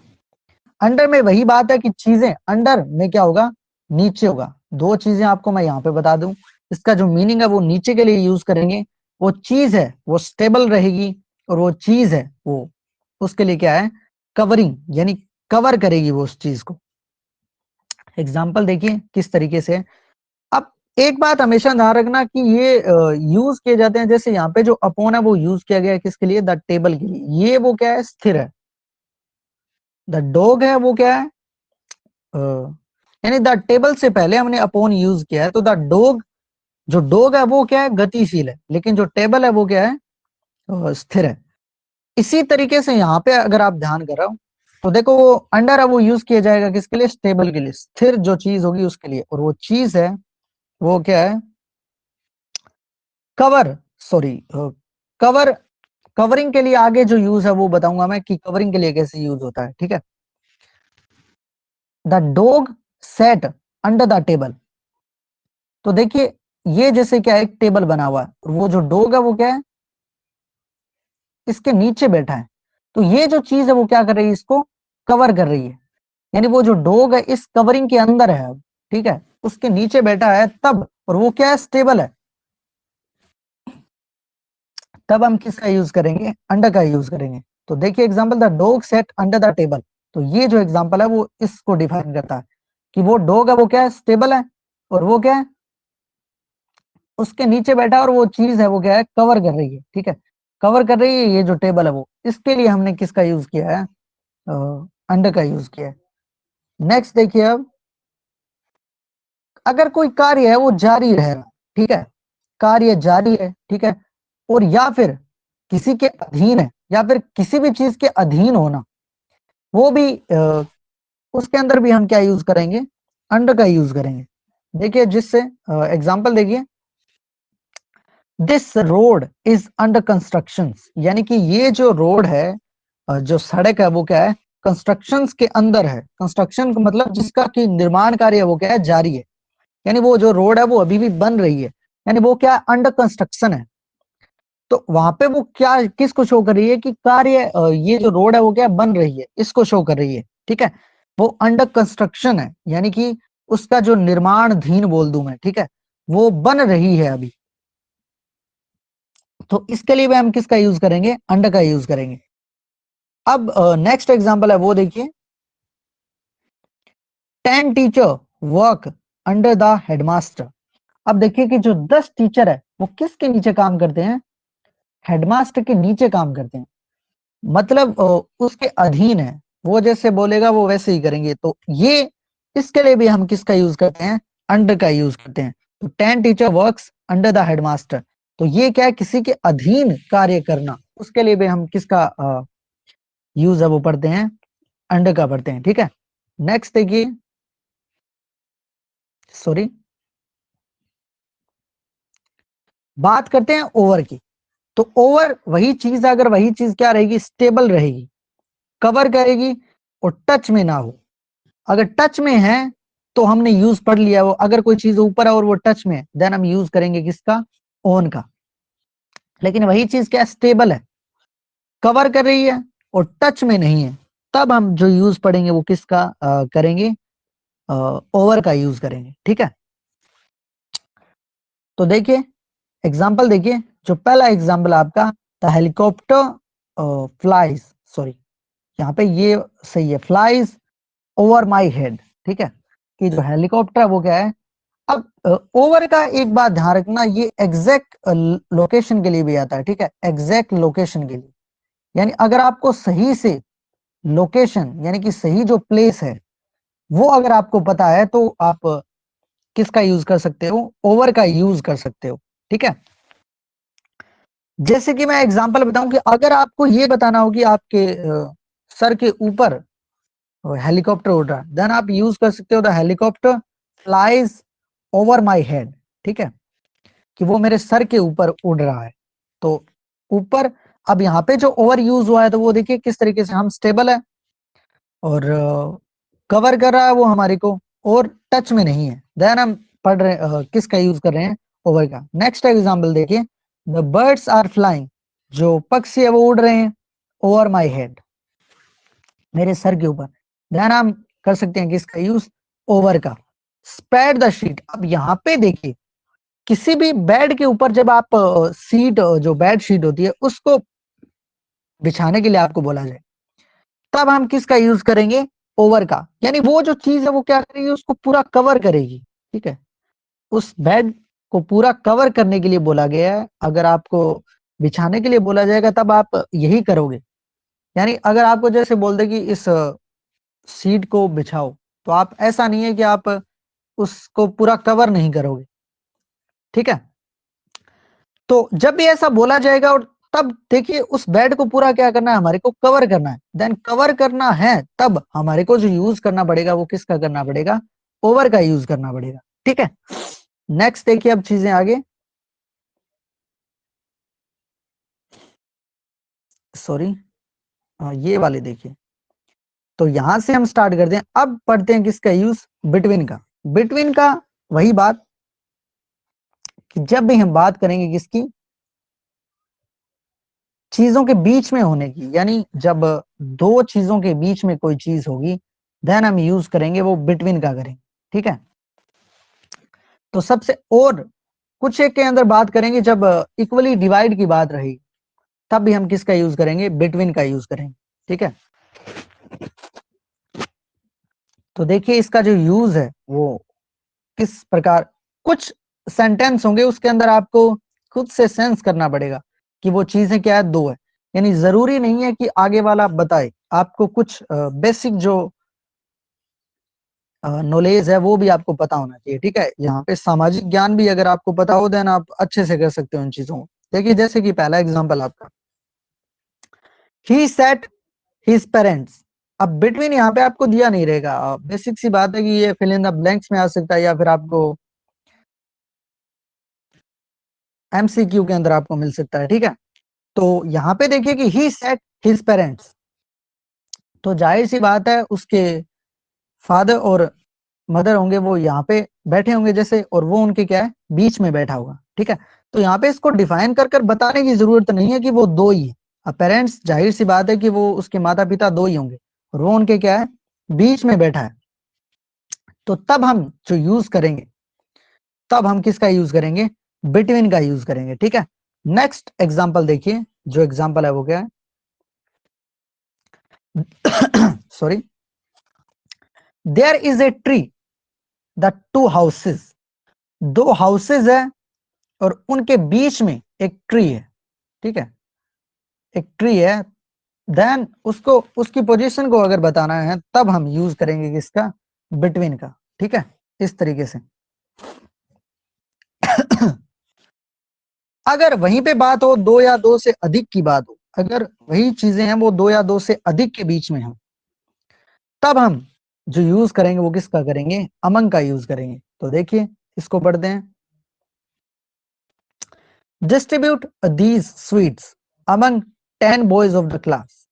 [SPEAKER 1] अंडर में वही बात है कि चीजें अंडर में क्या होगा, नीचे होगा। दो चीजें आपको मैं यहाँ पे बता दूं, इसका जो मीनिंग है वो नीचे के लिए यूज करेंगे, वो चीज है वो स्टेबल रहेगी, और वो चीज है वो उसके लिए क्या है, कवरिंग, यानी कवर करेगी वो उस चीज को। एग्जाम्पल देखिए किस तरीके से। अब एक बात हमेशा ध्यान रखना कि ये यूज किए जाते हैं, जैसे यहाँ पे जो अपॉन है वो यूज किया गया है किसके लिए, द टेबल के लिए। ये वो क्या है, स्थिर है। द डॉग है वो क्या है, अ, यानी द टेबल से पहले हमने अपॉन यूज किया है, तो द डॉग, जो डॉग है वो क्या है, गतिशील है, लेकिन जो टेबल है वो क्या है, स्थिर है। इसी तरीके से यहाँ पे अगर आप ध्यान कर रहे हो तो देखो वो अंडर है वो यूज किया जाएगा किसके लिए, स्टेबल के लिए, स्थिर जो चीज होगी उसके लिए। और वो चीज है वो क्या है, कवर, सॉरी, कवर, कवरिंग के लिए आगे जो यूज है वो बताऊंगा मैं कि कवरिंग के लिए कैसे यूज होता है, ठीक है। The dog set under the table, तो देखिए ये जैसे क्या है, एक टेबल बना हुआ है और वो जो डॉग है वो क्या है, इसके नीचे बैठा है। तो ये जो चीज है वो क्या कर रही है, इसको कवर कर रही है, यानी वो जो डॉग है इस कवरिंग के अंदर है अब, ठीक है, उसके नीचे बैठा है तब, और वो क्या है, स्टेबल है। तब हम किसका यूज करेंगे, अंडर का यूज करेंगे। तो देखिए example, the dog set under the table, तो ये जो एग्जांपल है वो इसको डिफाइन करता है कि वो डॉग है वो क्या है, स्टेबल है, और वो क्या है, उसके नीचे बैठा है, और वो चीज है वो क्या है, कवर कर रही है, ठीक है, कवर कर रही है ये जो टेबल है वो। इसके लिए हमने किसका यूज किया है, अंडर का यूज किया है। नेक्स्ट देखिए अब, अगर कोई कार्य है वो जारी रहेगा, ठीक है, कार्य जारी है, ठीक है, और या फिर किसी के अधीन है, या फिर किसी भी चीज के अधीन होना, वो भी उसके अंदर भी हम क्या यूज करेंगे, अंडर का यूज करेंगे। देखिए जिससे एग्जांपल देखिए, this road is under construction, यानी कि ये जो रोड है, जो सड़क है वो क्या है, कंस्ट्रक्शंस के अंदर है। कंस्ट्रक्शन का मतलब जिसका कि निर्माण कार्य है वो क्या है, जारी है, यानी वो जो रोड है वो अभी भी बन रही है, यानी वो क्या अंडर कंस्ट्रक्शन है। तो वहां पे वो क्या किसको शो कर रही है कि कार्य, ये जो रोड है वो क्या बन रही है, इसको शो कर रही है, ठीक है। वो अंडर कंस्ट्रक्शन है, यानी कि उसका जो निर्माणधीन बोल दूं मैं, ठीक है, वो बन रही है अभी। तो इसके लिए भी हम किसका यूज करेंगे, अंडर का यूज करेंगे। अब नेक्स्ट एग्जांपल है वो देखिए, 10 teacher work under the headmaster. अब देखिए कि जो 10 टीचर है वो किसके नीचे काम करते हैं, हेडमास्टर के नीचे काम करते हैं, मतलब उसके अधीन है, वो जैसे बोलेगा वो वैसे ही करेंगे। तो ये इसके लिए भी हम किसका यूज करते हैं, अंडर का यूज करते हैं। तो 10 teacher works under the headmaster, तो ये क्या है, किसी के अधीन कार्य करना, उसके लिए भी हम किसका यूज है वो पढ़ते हैं, अंडर का पढ़ते हैं, ठीक है। नेक्स्ट देखिए, सॉरी, बात करते हैं ओवर की। तो ओवर वही चीज है, अगर वही चीज क्या रहेगी, स्टेबल रहेगी, कवर करेगी और टच में ना हो। अगर टच में है तो हमने यूज पढ़ लिया, वो अगर कोई चीज ऊपर है और वो टच में है देन हम यूज करेंगे किसका, ऑन का। लेकिन वही चीज क्या स्टेबल है, कवर कर रही है और टच में नहीं है, तब हम जो यूज पढ़ेंगे वो किसका करेंगे, ओवर का यूज करेंगे, ठीक है। तो देखिए एग्जाम्पल देखिए, जो पहला एग्जाम्पल आपका, द हेलीकॉप्टर फ्लाइज, सॉरी यहाँ पे ये सही है, फ्लाइज ओवर माई हेड, ठीक है, कि जो हेलीकॉप्टर है वो क्या है। अब ओवर का एक बात ध्यान रखना, ये एग्जैक्ट लोकेशन के लिए भी आता है, ठीक है, एग्जैक्ट लोकेशन के लिए, यानी अगर आपको सही से लोकेशन, यानी कि सही जो प्लेस है वो अगर आपको पता है तो आप किसका यूज कर सकते हो, ओवर का यूज कर सकते हो, ठीक है। जैसे कि मैं एग्जांपल बताऊं कि अगर आपको ये बताना हो कि आपके सर के ऊपर हेलीकॉप्टर उड़ रहा है, देन आप यूज कर सकते हो the helicopter flies over my head, ठीक है, कि वो मेरे सर के ऊपर उड़ रहा है। तो ऊपर, अब यहाँ पे जो ओवर यूज हुआ है तो वो देखिए किस तरीके से, हम स्टेबल है और कवर कर रहा है वो हमारे को, और टच में नहीं है, देन हम पढ़ रहे किसका यूज कर रहे हैं, ओवर का। नेक्स्ट एग्जांपल देखिए, द बर्ड्स आर फ्लाइंग, जो पक्षी है वो उड़ रहे हैं, ओवर माई हेड, मेरे सर के ऊपर, देन हम कर सकते हैं किसका यूज, ओवर का। स्प्रेड द शीट, अब यहाँ पे देखिए किसी भी बेड के ऊपर जब आप सीट, जो बेड शीट होती है उसको बिछाने के लिए आपको बोला जाए, तब हम किसका यूज करेंगे, ओवर का, यानी वो जो चीज है वो क्या करेगी, उसको पूरा कवर करेगी, ठीक है। उस बेड को पूरा कवर करने के लिए बोला गया है। अगर आपको बिछाने के लिए बोला जाएगा तब आप यही करोगे। यानी अगर आपको जैसे बोल दे कि इस सीट को बिछाओ, तो आप ऐसा नहीं है कि आप उसको पूरा कवर नहीं करोगे, ठीक है। तो जब भी ऐसा बोला जाएगा और तब देखिए उस बेड को पूरा क्या करना है, हमारे को कवर करना है। देन कवर करना है तब हमारे को जो यूज करना पड़ेगा वो किसका करना पड़ेगा, ओवर का यूज करना पड़ेगा, ठीक है। नेक्स्ट देखिए अब चीजें आगे, सॉरी ये वाले देखिए। तो यहां से हम स्टार्ट करते हैं, अब पढ़ते हैं किसका यूज, बिटवीन का। बिटवीन का वही बात कि जब भी हम बात करेंगे किसकी, चीजों के बीच में होने की, यानी जब दो चीजों के बीच में कोई चीज होगी देन हम यूज करेंगे वो बिटवीन का करेंगे, ठीक है। तो सबसे और कुछ एक के अंदर बात करेंगे जब इक्वली डिवाइड की बात रहेगी तब भी हम किसका यूज करेंगे, बिटवीन का यूज करेंगे, ठीक है। तो देखिए इसका जो यूज है वो किस प्रकार, कुछ सेंटेंस होंगे उसके अंदर आपको खुद से सेंस करना पड़ेगा कि वो चीजें क्या है, दो है। यानी जरूरी नहीं है कि आगे वाला बताए, आपको कुछ बेसिक जो नॉलेज है वो भी आपको पता होना चाहिए, ठीक है। यहाँ पे सामाजिक ज्ञान भी अगर आपको पता हो देन आप अच्छे से कर सकते हो इन चीजों को। देखिए जैसे कि पहला एग्जांपल आपका, ही सेट हिज पेरेंट्स। अब बिटवीन यहाँ पे आपको दिया नहीं रहेगा, बेसिक सी बात है कि ये फिल इन द ब्लैंक्स में आ सकता है या फिर आपको एमसीक्यू के अंदर आपको मिल सकता है, ठीक है। तो यहाँ पे देखिए कि ही सेट हिज पेरेंट्स, तो जाहिर सी बात है उसके फादर और मदर होंगे वो यहाँ पे बैठे होंगे जैसे, और वो उनके क्या है, बीच में बैठा होगा, ठीक है। तो यहाँ पे इसको डिफाइन कर कर बताने की जरूरत नहीं है कि वो दो ही है। अब पेरेंट्स जाहिर सी बात है कि वो उसके माता पिता दो ही होंगे और वो उनके क्या है, बीच में बैठा है। तो तब हम जो यूज करेंगे, तब हम किसका यूज करेंगे, बिटवीन का यूज करेंगे, ठीक है। नेक्स्ट एग्जाम्पल देखिए, जो एग्जाम्पल है वो क्या है sorry, there is a tree the two houses, दो हाउसेज है और उनके बीच में एक ट्री है, ठीक है, एक ट्री है। देन उसको उसकी पोजीशन को अगर बताना है तब हम यूज करेंगे किसका, बिटवीन का, ठीक है, इस तरीके से अगर वहीं पे बात हो दो या दो से अधिक की बात हो, अगर वही चीजें हैं वो दो या दो से अधिक के बीच में हो, तब हम जो यूज करेंगे वो किसका करेंगे, अमंग का यूज करेंगे। तो देखिए इसको पढ़ते हैं, distribute these sweets among 10 boys of the class.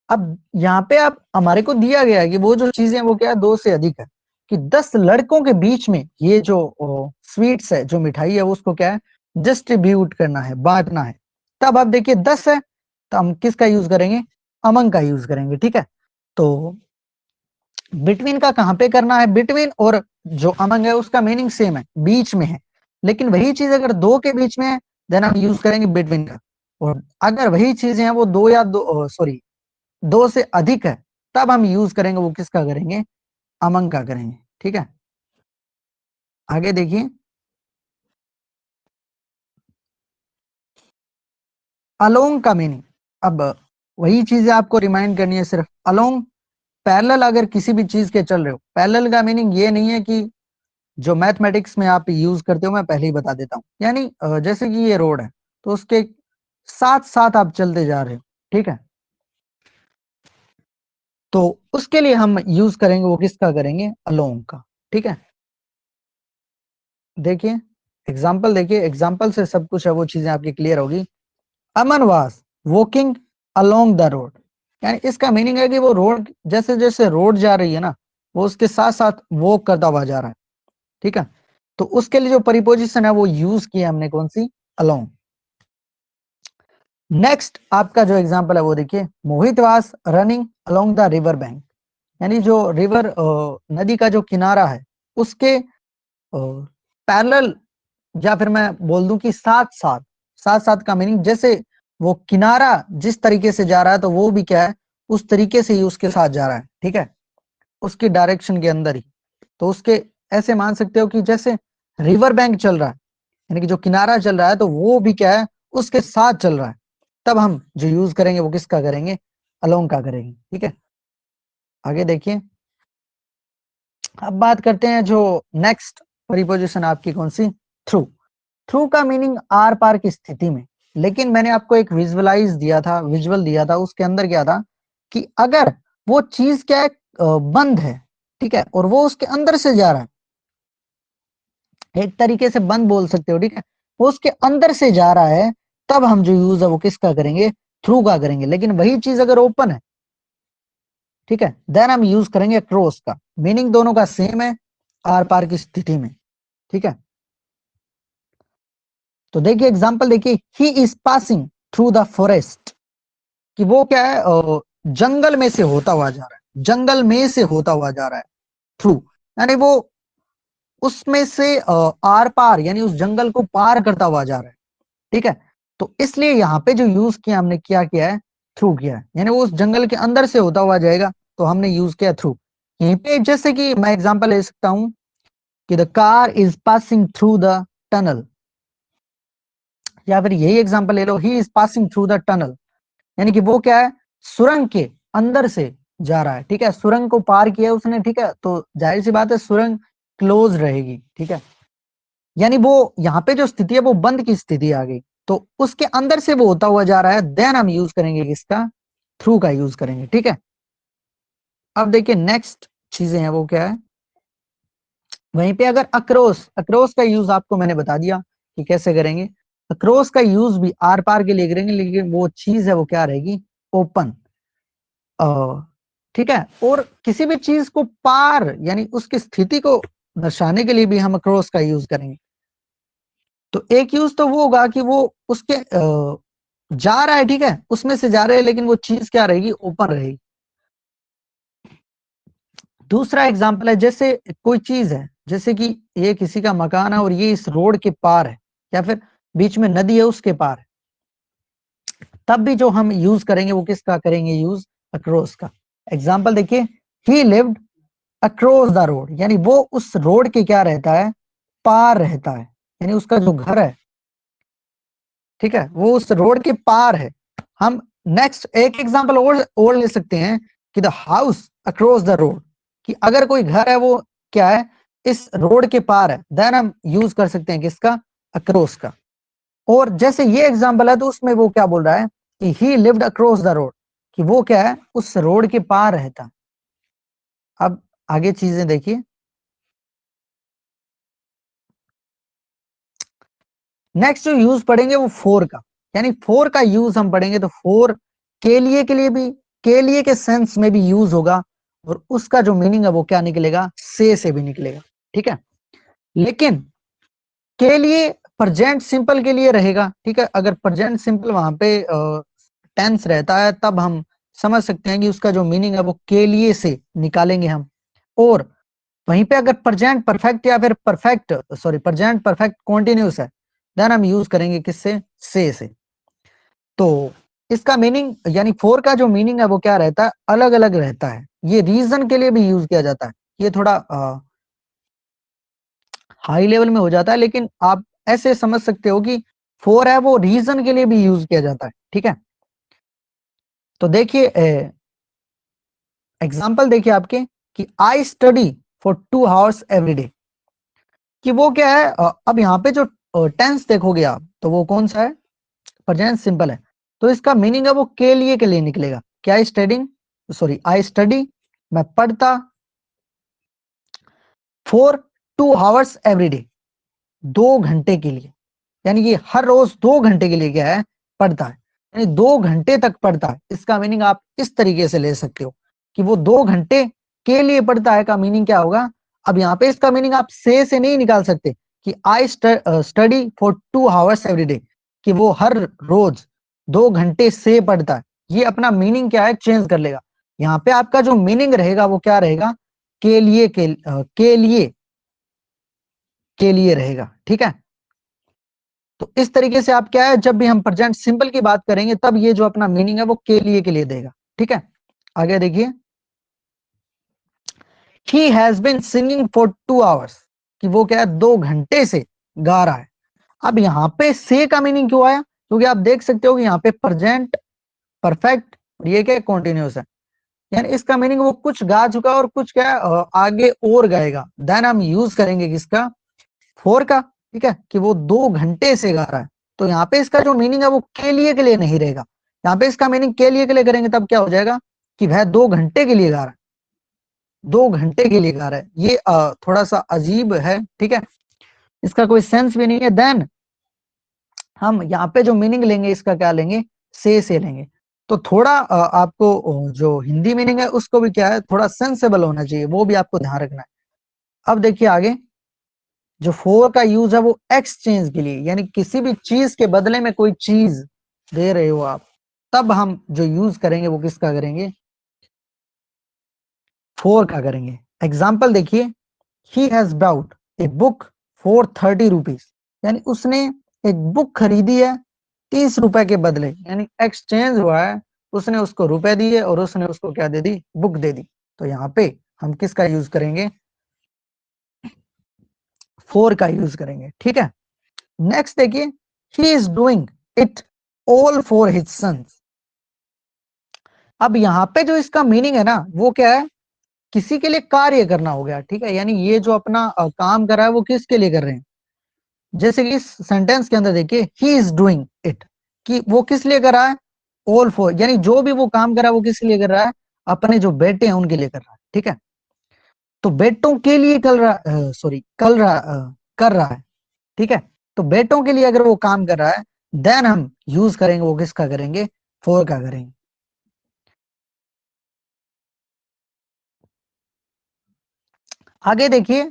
[SPEAKER 1] अब यहाँ पे आप हमारे को दिया गया है कि वो जो चीजें वो क्या है, दो से अधिक है, कि 10 लड़कों के बीच में ये जो स्वीट्स है, जो मिठाई है, उसको क्या है, डिस्ट्रीब्यूट करना है, बांटना है। तब आप देखिए 10 है तो हम किसका यूज करेंगे, अमंग का यूज करेंगे, ठीक है। तो बिटवीन का कहां पे करना है, बिटवीन और जो अमंग है उसका मीनिंग सेम है, बीच में है। लेकिन वही चीज अगर दो के बीच में है देन हम यूज करेंगे बिटवीन का। और अगर वही चीजें हैं वो दो या दो सॉरी दो से अधिक है तब हम यूज करेंगे वो किसका करेंगे, अमंग का करेंगे, ठीक है। आगे देखिए, अलोंग का मीनिंग, अब वही चीजें आपको रिमाइंड करनी है, सिर्फ अलोंग, पैरेलल अगर किसी भी चीज के चल रहे हो। पैरेलल का मीनिंग ये नहीं है कि जो मैथमेटिक्स में आप यूज करते हो, मैं पहले ही बता देता हूँ। यानी जैसे कि ये रोड है तो उसके साथ साथ आप चलते जा रहे हो, ठीक है। तो उसके लिए हम यूज करेंगे वो किसका करेंगे, अलोंग का, ठीक है। देखिए एग्जाम्पल, देखिए एग्जाम्पल से सब कुछ है वो चीजें आपकी क्लियर होगी। Aman was walking along the road, यानी इसका मीनिंग है कि वो रोड, जैसे जैसे रोड जा रही है ना, वो उसके साथ साथ वॉक करता हुआ जा रहा है, ठीक है। तो उसके लिए जो परिपोजिशन है वो यूज की है हमने, कौन सी, अलोंग। नेक्स्ट आपका जो एग्जांपल है वो देखिए, Mohit was running along the river bank, यानी जो रिवर नदी का जो किनारा है उसके पैरेलल, या फिर मैं बोल दूं कि साथ साथ, साथ साथ का मीनिंग जैसे वो किनारा जिस तरीके से जा रहा है तो वो भी क्या है, उस तरीके से ही उसके साथ जा रहा है, ठीक है, उसकी डायरेक्शन के अंदर ही। तो उसके ऐसे मान सकते हो कि जैसे रिवर बैंक चल रहा है, यानी कि जो किनारा चल रहा है तो वो भी क्या है, उसके साथ चल रहा है, तब हम जो यूज करेंगे वो किसका करेंगे, अलोंग का करेंगे। ठीक है, आगे देखिए। अब बात करते हैं जो नेक्स्ट प्रीपोजिशन आपकी कौन सी, थ्रू। थ्रू का मीनिंग आर पार की स्थिति में, लेकिन मैंने आपको एक विजुअलाइज दिया था, विजुअल दिया था, उसके अंदर क्या था कि अगर वो चीज क्या है, बंद है, ठीक है, और वो उसके अंदर से जा रहा है, एक तरीके से बंद बोल सकते हो, ठीक है, वो उसके अंदर से जा रहा है, तब हम जो यूज है वो किसका करेंगे, थ्रू का करेंगे। लेकिन वही चीज अगर ओपन है, ठीक है, देन हम यूज करेंगे अक्रॉस का। मीनिंग दोनों का सेम है, आर पार की स्थिति में। ठीक है, तो देखिए एग्जांपल देखिए, he is passing through the forest, कि वो क्या है, जंगल में से होता हुआ जा रहा है, जंगल में से होता हुआ जा रहा है, थ्रू, यानी वो उसमें से आर पार, यानी उस जंगल को पार करता हुआ जा रहा है। ठीक है, तो इसलिए यहाँ पे जो यूज किया हमने, क्या किया है, थ्रू किया है, यानी वो उस जंगल के अंदर से होता हुआ जाएगा, तो हमने यूज किया थ्रू। यहीं पे जैसे कि मैं एग्जांपल ले सकता हूं कि the car is passing through the tunnel, या फिर यही एग्जांपल ले लो, he is passing through the tunnel, यानी कि वो क्या है, सुरंग के अंदर से जा रहा है। ठीक है, सुरंग को पार किया उसने, ठीक है, तो जाहिर सी बात है सुरंग क्लोज रहेगी। ठीक है, यानी वो यहाँ पे जो स्थिति है वो बंद की स्थिति आ गई, तो उसके अंदर से वो होता हुआ जा रहा है, देन हम यूज करेंगे किसका, थ्रू का यूज करेंगे। ठीक है, अब देखिए नेक्स्ट चीजें हैं वो क्या है, वहीं पे अगर अक्रॉस, अक्रॉस का यूज आपको मैंने बता दिया कि कैसे करेंगे। अक्रॉस का यूज भी आर पार के लिए करेंगे, लेकिन वो चीज है वो क्या रहेगी, ओपन। ठीक है, और किसी भी चीज को पार, यानी उसकी स्थिति को दर्शाने के लिए भी हम अक्रॉस का यूज करेंगे। तो एक यूज तो वो होगा कि वो उसके जा रहा है, ठीक है, उसमें से जा रहे हैं, लेकिन वो चीज क्या रहेगी, ओपन रहेगी। दूसरा एग्जाम्पल है, जैसे कोई चीज है, जैसे कि ये किसी का मकान है और ये इस रोड के पार है, या फिर बीच में नदी है उसके पार है, तब भी जो हम यूज करेंगे वो किसका करेंगे यूज, अक्रॉस का। एग्जाम्पल देखिए, ही लिव्ड अक्रॉस द रोड, यानी वो उस रोड के क्या रहता है, पार रहता है, यानी उसका जो घर है, ठीक है, वो उस रोड के पार है। हम नेक्स्ट एक एग्जांपल और ले सकते हैं कि the house across the road, कि अगर कोई घर है वो क्या है, इस रोड के पार है, देन हम यूज कर सकते हैं किसका, अक्रॉस का। और जैसे ये एग्जांपल है तो उसमें वो क्या बोल रहा है कि ही लिव्ड अक्रॉस द रोड, कि वो क्या है, उस रोड के पार रहता। अब आगे चीजें देखिए, नेक्स्ट जो यूज पढ़ेंगे वो फोर का, यानी फोर का यूज हम पढ़ेंगे तो फोर के लिए भी, के लिए के सेंस में भी यूज होगा, और उसका जो मीनिंग है वो क्या निकलेगा, से भी निकलेगा। ठीक है, लेकिन के लिए प्रेजेंट सिंपल के लिए रहेगा। ठीक है, अगर प्रेजेंट सिंपल वहां पे टेंस रहता है, तब हम समझ सकते हैं कि उसका जो मीनिंग है वो के लिए से निकालेंगे हम। और वहीं पे अगर प्रेजेंट परफेक्ट या फिर perfect, sorry, present perfect continuous है, देन हम यूज करेंगे किससे, से। तो इसका मीनिंग, यानी फोर का जो मीनिंग है वो क्या रहता है, अलग अलग रहता है। ये रीजन के लिए भी यूज किया जाता है, ये थोड़ा हाई लेवल में हो जाता है, लेकिन आप ऐसे समझ सकते हो कि फोर है वो रीजन के लिए भी यूज किया जाता है। ठीक है, तो देखिए एग्जाम्पल देखिए आपके, कि I study for 2 hours every day, कि वो क्या है, अब यहाँ पे जो टेंस देखोगे आप तो वो कौन सा है, प्रेजेंट सिंपल है, तो इसका मीनिंग है वो के लिए निकलेगा, क्या स्टडिंग, सॉरी आई स्टडी, मैं पढ़ता, फॉर 2 आवर्स एवरी डे, 2 घंटे के लिए, यानी कि हर रोज 2 घंटे के लिए क्या है, पढ़ता है, यानी 2 घंटे तक पढ़ता है। इसका मीनिंग आप इस तरीके से ले सकते हो कि वो 2 घंटे के लिए पढ़ता है, का मीनिंग क्या होगा। अब यहाँ पे इसका मीनिंग आप से नहीं निकाल सकते कि I study for 2 hours every day, कि वो हर रोज 2 घंटे से पढ़ता है। ये अपना मीनिंग क्या है, चेंज कर लेगा। यहाँ पे आपका जो मीनिंग रहेगा वो क्या रहेगा, के लिए के लिए रहेगा। ठीक है, तो इस तरीके से आप क्या है, जब भी हम प्रेजेंट सिंपल की बात करेंगे तब ये जो अपना मीनिंग है वो के लिए देगा। ठीक है, आगे देखिए, he has been singing for 2 hours, कि वो क्या है 2 घंटे से गा रहा है। अब यहाँ पे से का मीनिंग क्यों आया? क्योंकि आप देख सकते हो कि यहाँ पे प्रेजेंट परफेक्ट और ये क्या कॉन्टिन्यूस है, यानी इसका मीनिंग वो कुछ गा चुका और कुछ क्या आगे और गाएगा। देन हम यूज करेंगे किसका? फोर का, ठीक है, कि वो 2 घंटे से गा रहा है। तो यहाँ पे इसका जो मीनिंग है वो के लिए नहीं रहेगा। यहाँ पे इसका मीनिंग के लिए करेंगे तब क्या हो जाएगा कि वह 2 घंटे के लिए गा रहा है, 2 घंटे के लिए गा रहा है। ये थोड़ा सा अजीब है, ठीक है, इसका कोई सेंस भी नहीं है। देन हम यहाँ पे जो मीनिंग लेंगे इसका क्या लेंगे? से लेंगे। तो थोड़ा आपको जो हिंदी मीनिंग है उसको भी क्या है थोड़ा सेंसेबल होना चाहिए, वो भी आपको ध्यान रखना है। अब देखिए आगे, जो फोर का यूज है वो एक्सचेंज के लिए, यानी किसी भी चीज के बदले में कोई चीज दे रहे हो आप, तब हम जो यूज करेंगे वो किसका करेंगे? फोर का करेंगे। एग्जाम्पल देखिए, he has brought a book for 30 rupees, यानी उसने एक बुक खरीदी है 30 रुपए के बदले, यानी एक्सचेंज हुआ है, उसने उसको रुपए दिए और उसने उसको क्या दे दी? बुक दे दी। तो यहाँ पे हम किसका यूज करेंगे? फोर का यूज करेंगे, ठीक है। नेक्स्ट देखिए, he is doing it all for his sons. अब यहाँ पे जो इसका मीनिंग है ना वो क्या है? किसी के लिए कार्य करना हो गया, ठीक है, यानी ये जो अपना काम कर रहा है वो किसके लिए कर रहे हैं? जैसे कि इस सेंटेंस के अंदर देखिए, ही इज डूइंग इट, कि वो किस लिए कर रहा है? ऑल फॉर, यानी जो भी वो काम कर रहा है वो किस लिए कर रहा है? अपने जो बेटे हैं उनके लिए कर रहा है, ठीक है। तो बेटों के लिए कर रहा है, ठीक है। तो बेटों के लिए अगर वो काम कर रहा है, देन हम यूज करेंगे वो किसका करेंगे? फॉर का करेंगे। आगे देखिए,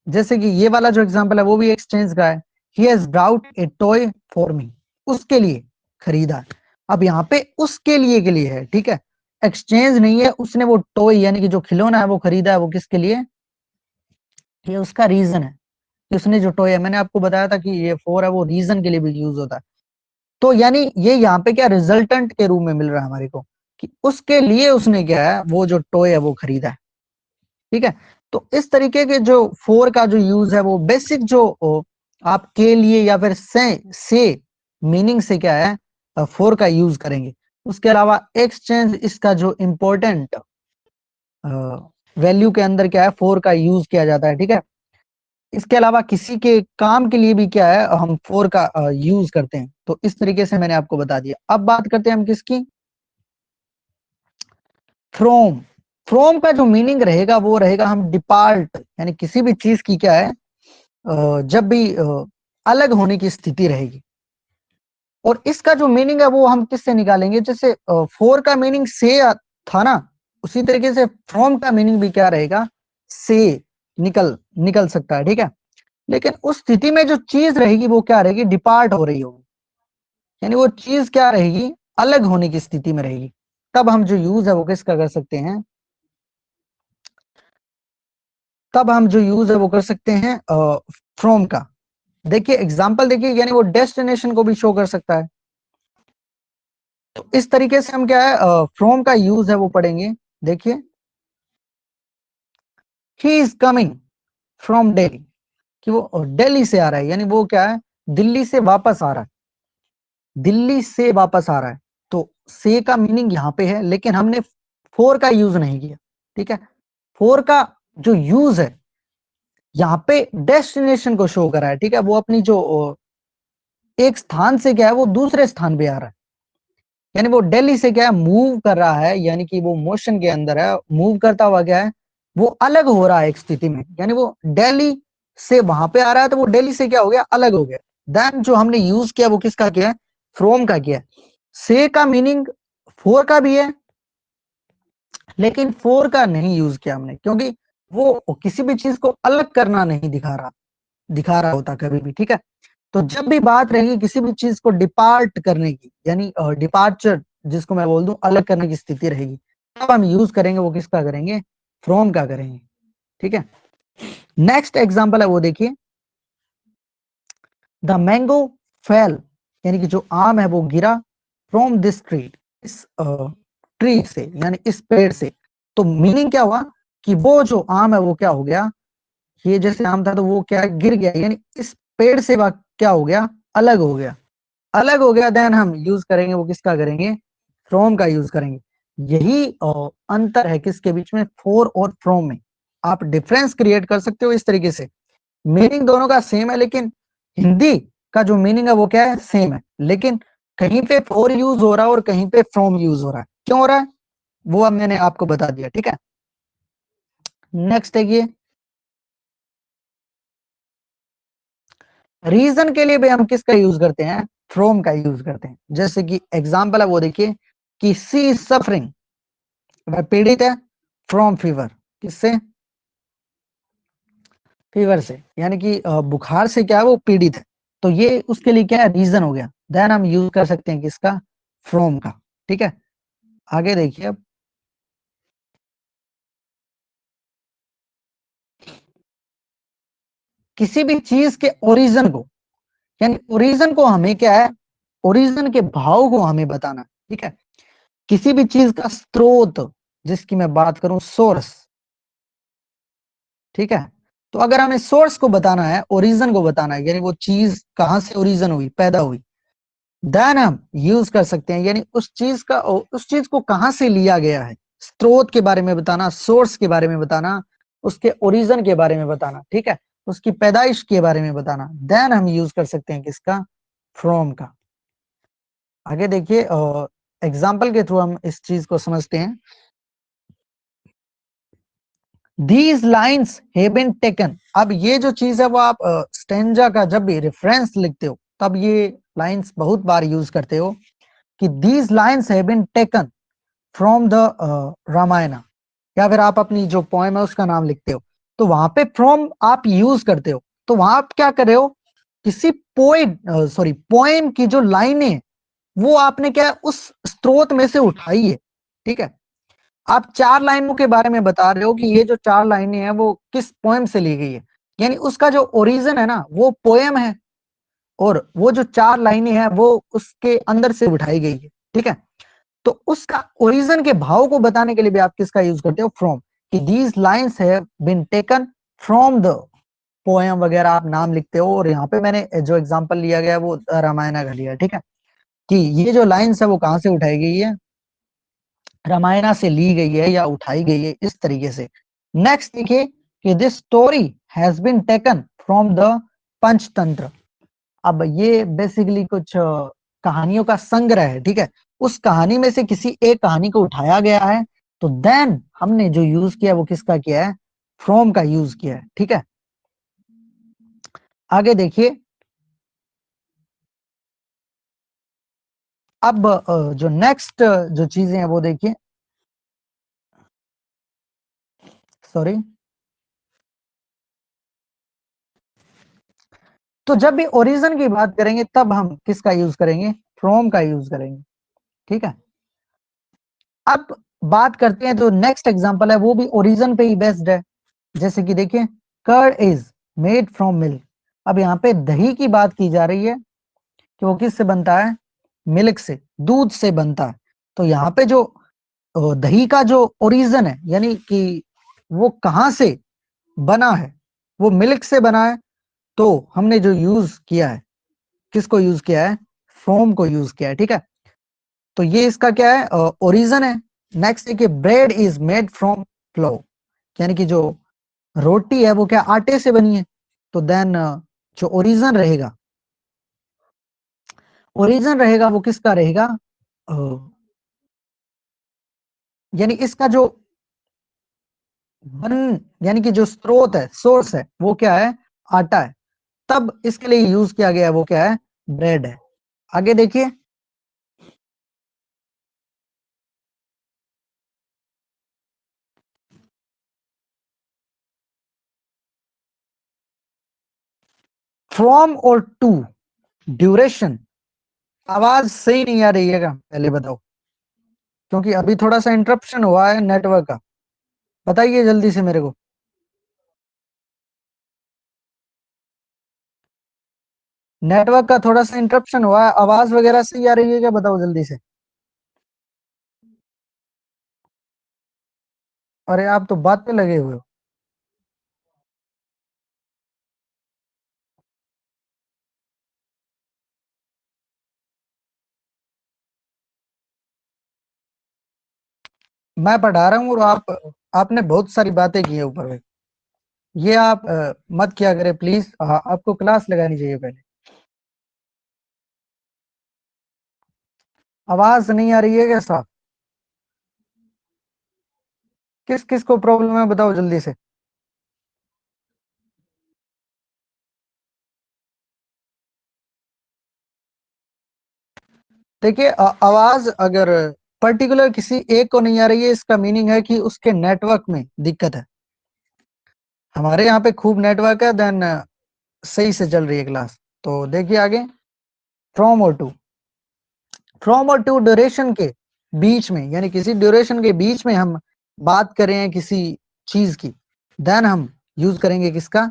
[SPEAKER 1] जैसे कि ये वाला जो एग्जांपल है वो भी एक्सचेंज का है। He has brought A toy for me, उसके लिए खरीदा है। अब यहाँ पे उसके लिए के लिए है, ठीक है, एक्सचेंज नहीं है। उसने वो टॉय यानी कि जो खिलौना है वो खरीदा है, वो किसके लिए? ये उसका रीजन है कि उसने जो टॉय है, मैंने आपको बताया था कि ये फोर है वो रीजन के लिए भी यूज होता है। तो यानी ये यहाँ पे क्या रिजल्टेंट के रूप में मिल रहा है हमारे को, कि उसके लिए उसने क्या है वो जो टॉय है वो खरीदा है, ठीक है। तो इस तरीके के जो फोर का जो यूज है वो बेसिक जो आप के लिए या फिर से मीनिंग से क्या है फोर का यूज करेंगे। उसके अलावा एक्सचेंज इसका जो इंपॉर्टेंट वैल्यू के अंदर क्या है फोर का यूज किया जाता है, ठीक है। इसके अलावा किसी के काम के लिए भी क्या है हम फोर का यूज करते हैं। तो इस तरीके से मैंने आपको बता दिया। अब बात करते हैं हम किसकी? फ्रॉम। फ्रॉम का जो मीनिंग रहेगा वो रहेगा हम डिपार्ट, यानी किसी भी चीज की क्या है जब भी अलग होने की स्थिति रहेगी। और इसका जो मीनिंग है वो हम किससे निकालेंगे? जैसे फोर का मीनिंग से था ना, उसी तरीके से फ्रॉम का मीनिंग भी क्या रहेगा? से निकल निकल सकता है, ठीक है। लेकिन उस स्थिति में जो चीज रहेगी वो क्या रहेगी? डिपार्ट हो रही होगी, यानी वो चीज क्या रहेगी? अलग होने की स्थिति में रहेगी। तब हम जो यूज है वो किसका कर सकते हैं? तब हम जो यूज है वो कर सकते हैं फ्रॉम का। देखिए एग्जाम्पल देखिए, यानी वो डेस्टिनेशन को भी शो कर सकता है। तो इस तरीके से हम क्या है फ्रॉम का यूज है वो पढ़ेंगे। देखिए, he is coming from Delhi, कि वो दिल्ली से आ रहा है, यानी वो क्या है दिल्ली से वापस आ रहा है, दिल्ली से वापस आ रहा है। तो से का मीनिंग यहाँ पे है, लेकिन हमने फोर का यूज नहीं किया, ठीक है। फोर का जो यूज है यहाँ पे डेस्टिनेशन को शो करा है, ठीक है। वो अपनी जो एक स्थान से क्या है वो दूसरे स्थान पे आ रहा है, यानी वो दिल्ली से क्या है मूव कर रहा है, यानी कि वो मोशन के अंदर है, मूव करता हुआ क्या है वो अलग हो रहा है एक स्थिति में, यानी वो दिल्ली से वहां पे आ रहा है तो वो दिल्ली से क्या हो गया? अलग हो गया। देन जो हमने यूज किया वो किसका किया है? फ्रॉम का किया है। से का मीनिंग फोर का भी है, लेकिन फोर का नहीं यूज किया हमने, क्योंकि वो किसी भी चीज को अलग करना नहीं दिखा रहा होता कभी भी, ठीक है। तो जब भी बात रहेगी किसी भी चीज को डिपार्ट करने की, यानी डिपार्चर जिसको मैं बोल दूं अलग करने की स्थिति रहेगी, तब हम यूज करेंगे वो किसका करेंगे? फ्रॉम का करेंगे, ठीक है। नेक्स्ट एग्जांपल है वो देखिए, द मैंगो फेल, यानी कि जो आम है वो गिरा फ्रॉम दिस ट्री, इस ट्री से, यानी इस पेड़ से। तो मीनिंग क्या हुआ कि वो जो आम है वो क्या हो गया? ये जैसे आम था तो वो क्या गिर गया, यानी इस पेड़ से क्या हो गया, अलग हो गया, अलग हो गया। देन हम यूज करेंगे वो किसका करेंगे, फ्रॉम का यूज करेंगे। यही अंतर है किसके बीच में, फॉर और फ्रॉम में। आप डिफरेंस क्रिएट कर सकते हो इस तरीके से। मीनिंग दोनों का सेम है, लेकिन हिंदी का जो मीनिंग है वो क्या है, सेम है, लेकिन कहीं पे फॉर यूज हो रहा है और कहीं पे फ्रॉम यूज हो रहा है। क्यों हो रहा है वो अब मैंने आपको बता दिया, ठीक है। नेक्स्ट देखिए, रीजन के लिए भी हम किसका यूज करते हैं, फ्रॉम का यूज करते हैं। जैसे कि एग्जांपल है वो देखिए कि सी इज सफरिंग, वह पीड़ित है, फ्रॉम फीवर, किससे, फीवर से, यानी कि बुखार से क्या है वो पीड़ित है। तो ये उसके लिए क्या है, रीजन हो गया। देन हम यूज कर सकते हैं किसका, फ्रॉम का, ठीक है। आगे देखिए अब, किसी भी चीज के ओरिजिन को, यानी ओरिजिन को हमें क्या है, ओरिजिन के भाव को हमें बताना, ठीक है। किसी भी चीज का स्रोत, जिसकी मैं बात करूं सोर्स, ठीक है। तो अगर हमें सोर्स को बताना है, ओरिजिन को बताना है, यानी वो चीज कहां से ओरिजिन हुई, पैदा हुई, देन हम यूज कर सकते हैं, यानी उस चीज को कहां से लिया गया है, स्रोत के बारे में बताना, सोर्स के बारे में बताना, उसके ओरिजिन के बारे में बताना, ठीक है, उसकी पैदाइश के बारे में बताना। देन हम यूज कर सकते हैं किसका, फ्रॉम का। आगे देखिए, एग्जाम्पल के थ्रू हम इस चीज को समझते हैं। These lines have been taken, अब ये जो चीज है वो आप स्टेंजा का जब भी रेफरेंस लिखते हो तब ये लाइन्स बहुत बार यूज करते हो कि these lines have been taken from the Ramayana, या फिर आप अपनी जो पोएम है उसका नाम लिखते हो तो वहां पे फ्रॉम आप यूज करते हो। तो वहां आप क्या कर रहे हो, किसी पोएट सॉरी पोएम की जो लाइनें वो आपने क्या है, उस स्रोत में से उठाई है, ठीक है। आप चार लाइनों के बारे में बता रहे हो कि ये जो चार लाइनें हैं वो किस पोएम से ली गई है, यानी उसका जो ओरिजिन है ना वो पोएम है, और वो जो चार लाइनें हैं वो उसके अंदर से उठाई गई है, ठीक है। तो उसका ओरिजिन के भाव को बताने के लिए भी आप किसका यूज करते हो, फ्रॉम, कि these lines have been taken from the poem वगैरह आप नाम लिखते हो। और यहाँ पे मैंने जो एग्जांपल लिया गया वो रामायण का लिया है, ठीक है, कि ये जो लाइन्स है वो कहां से उठाई गई है, रामायणा से ली गई है या उठाई गई है, इस तरीके से। नेक्स्ट देखिए कि this story has been taken from the Panchatantra. अब ये बेसिकली कुछ कहानियों का संग्रह है, ठीक है। उस कहानी में से किसी एक कहानी को उठाया गया है, तो देन हमने जो यूज किया वो किसका किया है, फ्रॉम का यूज किया है, ठीक है। आगे देखिए, अब जो नेक्स्ट जो चीजें हैं वो देखिए, सॉरी, तो जब भी ओरिजिन की बात करेंगे तब हम किसका यूज करेंगे, फ्रॉम का यूज करेंगे, ठीक है। अब बात करते हैं, जो नेक्स्ट एग्जांपल है वो भी ओरिजिन पे ही बेस्ड है। जैसे कि देखिए, curd is made from milk. अब यहाँ पे दही की बात की जा रही है कि वो किससे बनता है, मिल्क से, दूध से बनता है। तो यहाँ पे जो दही का जो ओरिजिन है, यानी कि वो कहाँ से बना है, वो मिल्क से बना है। तो हमने जो यूज किया है, किसको यूज किया है, फ्रॉम को यूज किया है, ठीक है। तो ये इसका क्या है, ओरिजिन है। नेक्स्ट है कि bread is made from flow, यानी कि जो रोटी है वो क्या आटे से बनी है। तो देन जो ओरिजिन रहेगा वो किसका रहेगा, अ, यानी इसका जो बन, यानी कि जो स्रोत है, सोर्स है, वो क्या है, आटा है। तब इसके लिए यूज किया गया है वो क्या है, ब्रेड है। आगे देखिए, फ्रॉम और टू, ड्यूरेशन, आवाज सही नहीं आ रही है क्या, पहले बताओ, क्योंकि अभी थोड़ा सा इंटरप्शन हुआ है नेटवर्क का। बताइए जल्दी से मेरे को। नेटवर्क का थोड़ा सा इंटरप्शन हुआ है, आवाज वगैरह सही आ रही है क्या, बताओ जल्दी से। अरे आप तो बात पे लगे हुए हो। मैं पढ़ा रहा हूँ और आपने बहुत सारी बातें की है ऊपर में। ये आप मत किया करें प्लीज। आपको क्लास लगानी चाहिए पहले। आवाज नहीं आ रही है क्या साहब? किस किस को प्रॉब्लम है बताओ जल्दी से। देखिए आवाज अगर पर्टिकुलर किसी एक को नहीं आ रही है, इसका मीनिंग है कि उसके नेटवर्क में दिक्कत है। हमारे यहाँ पे खूब नेटवर्क है, देन सही से चल रही है क्लास। तो देखिए आगे, फ्रॉम और टू। फ्रॉम और टू ड्यूरेशन के बीच में, यानी किसी ड्यूरेशन के बीच में हम बात कर रहे हैं किसी चीज की, देन हम यूज करेंगे किसका?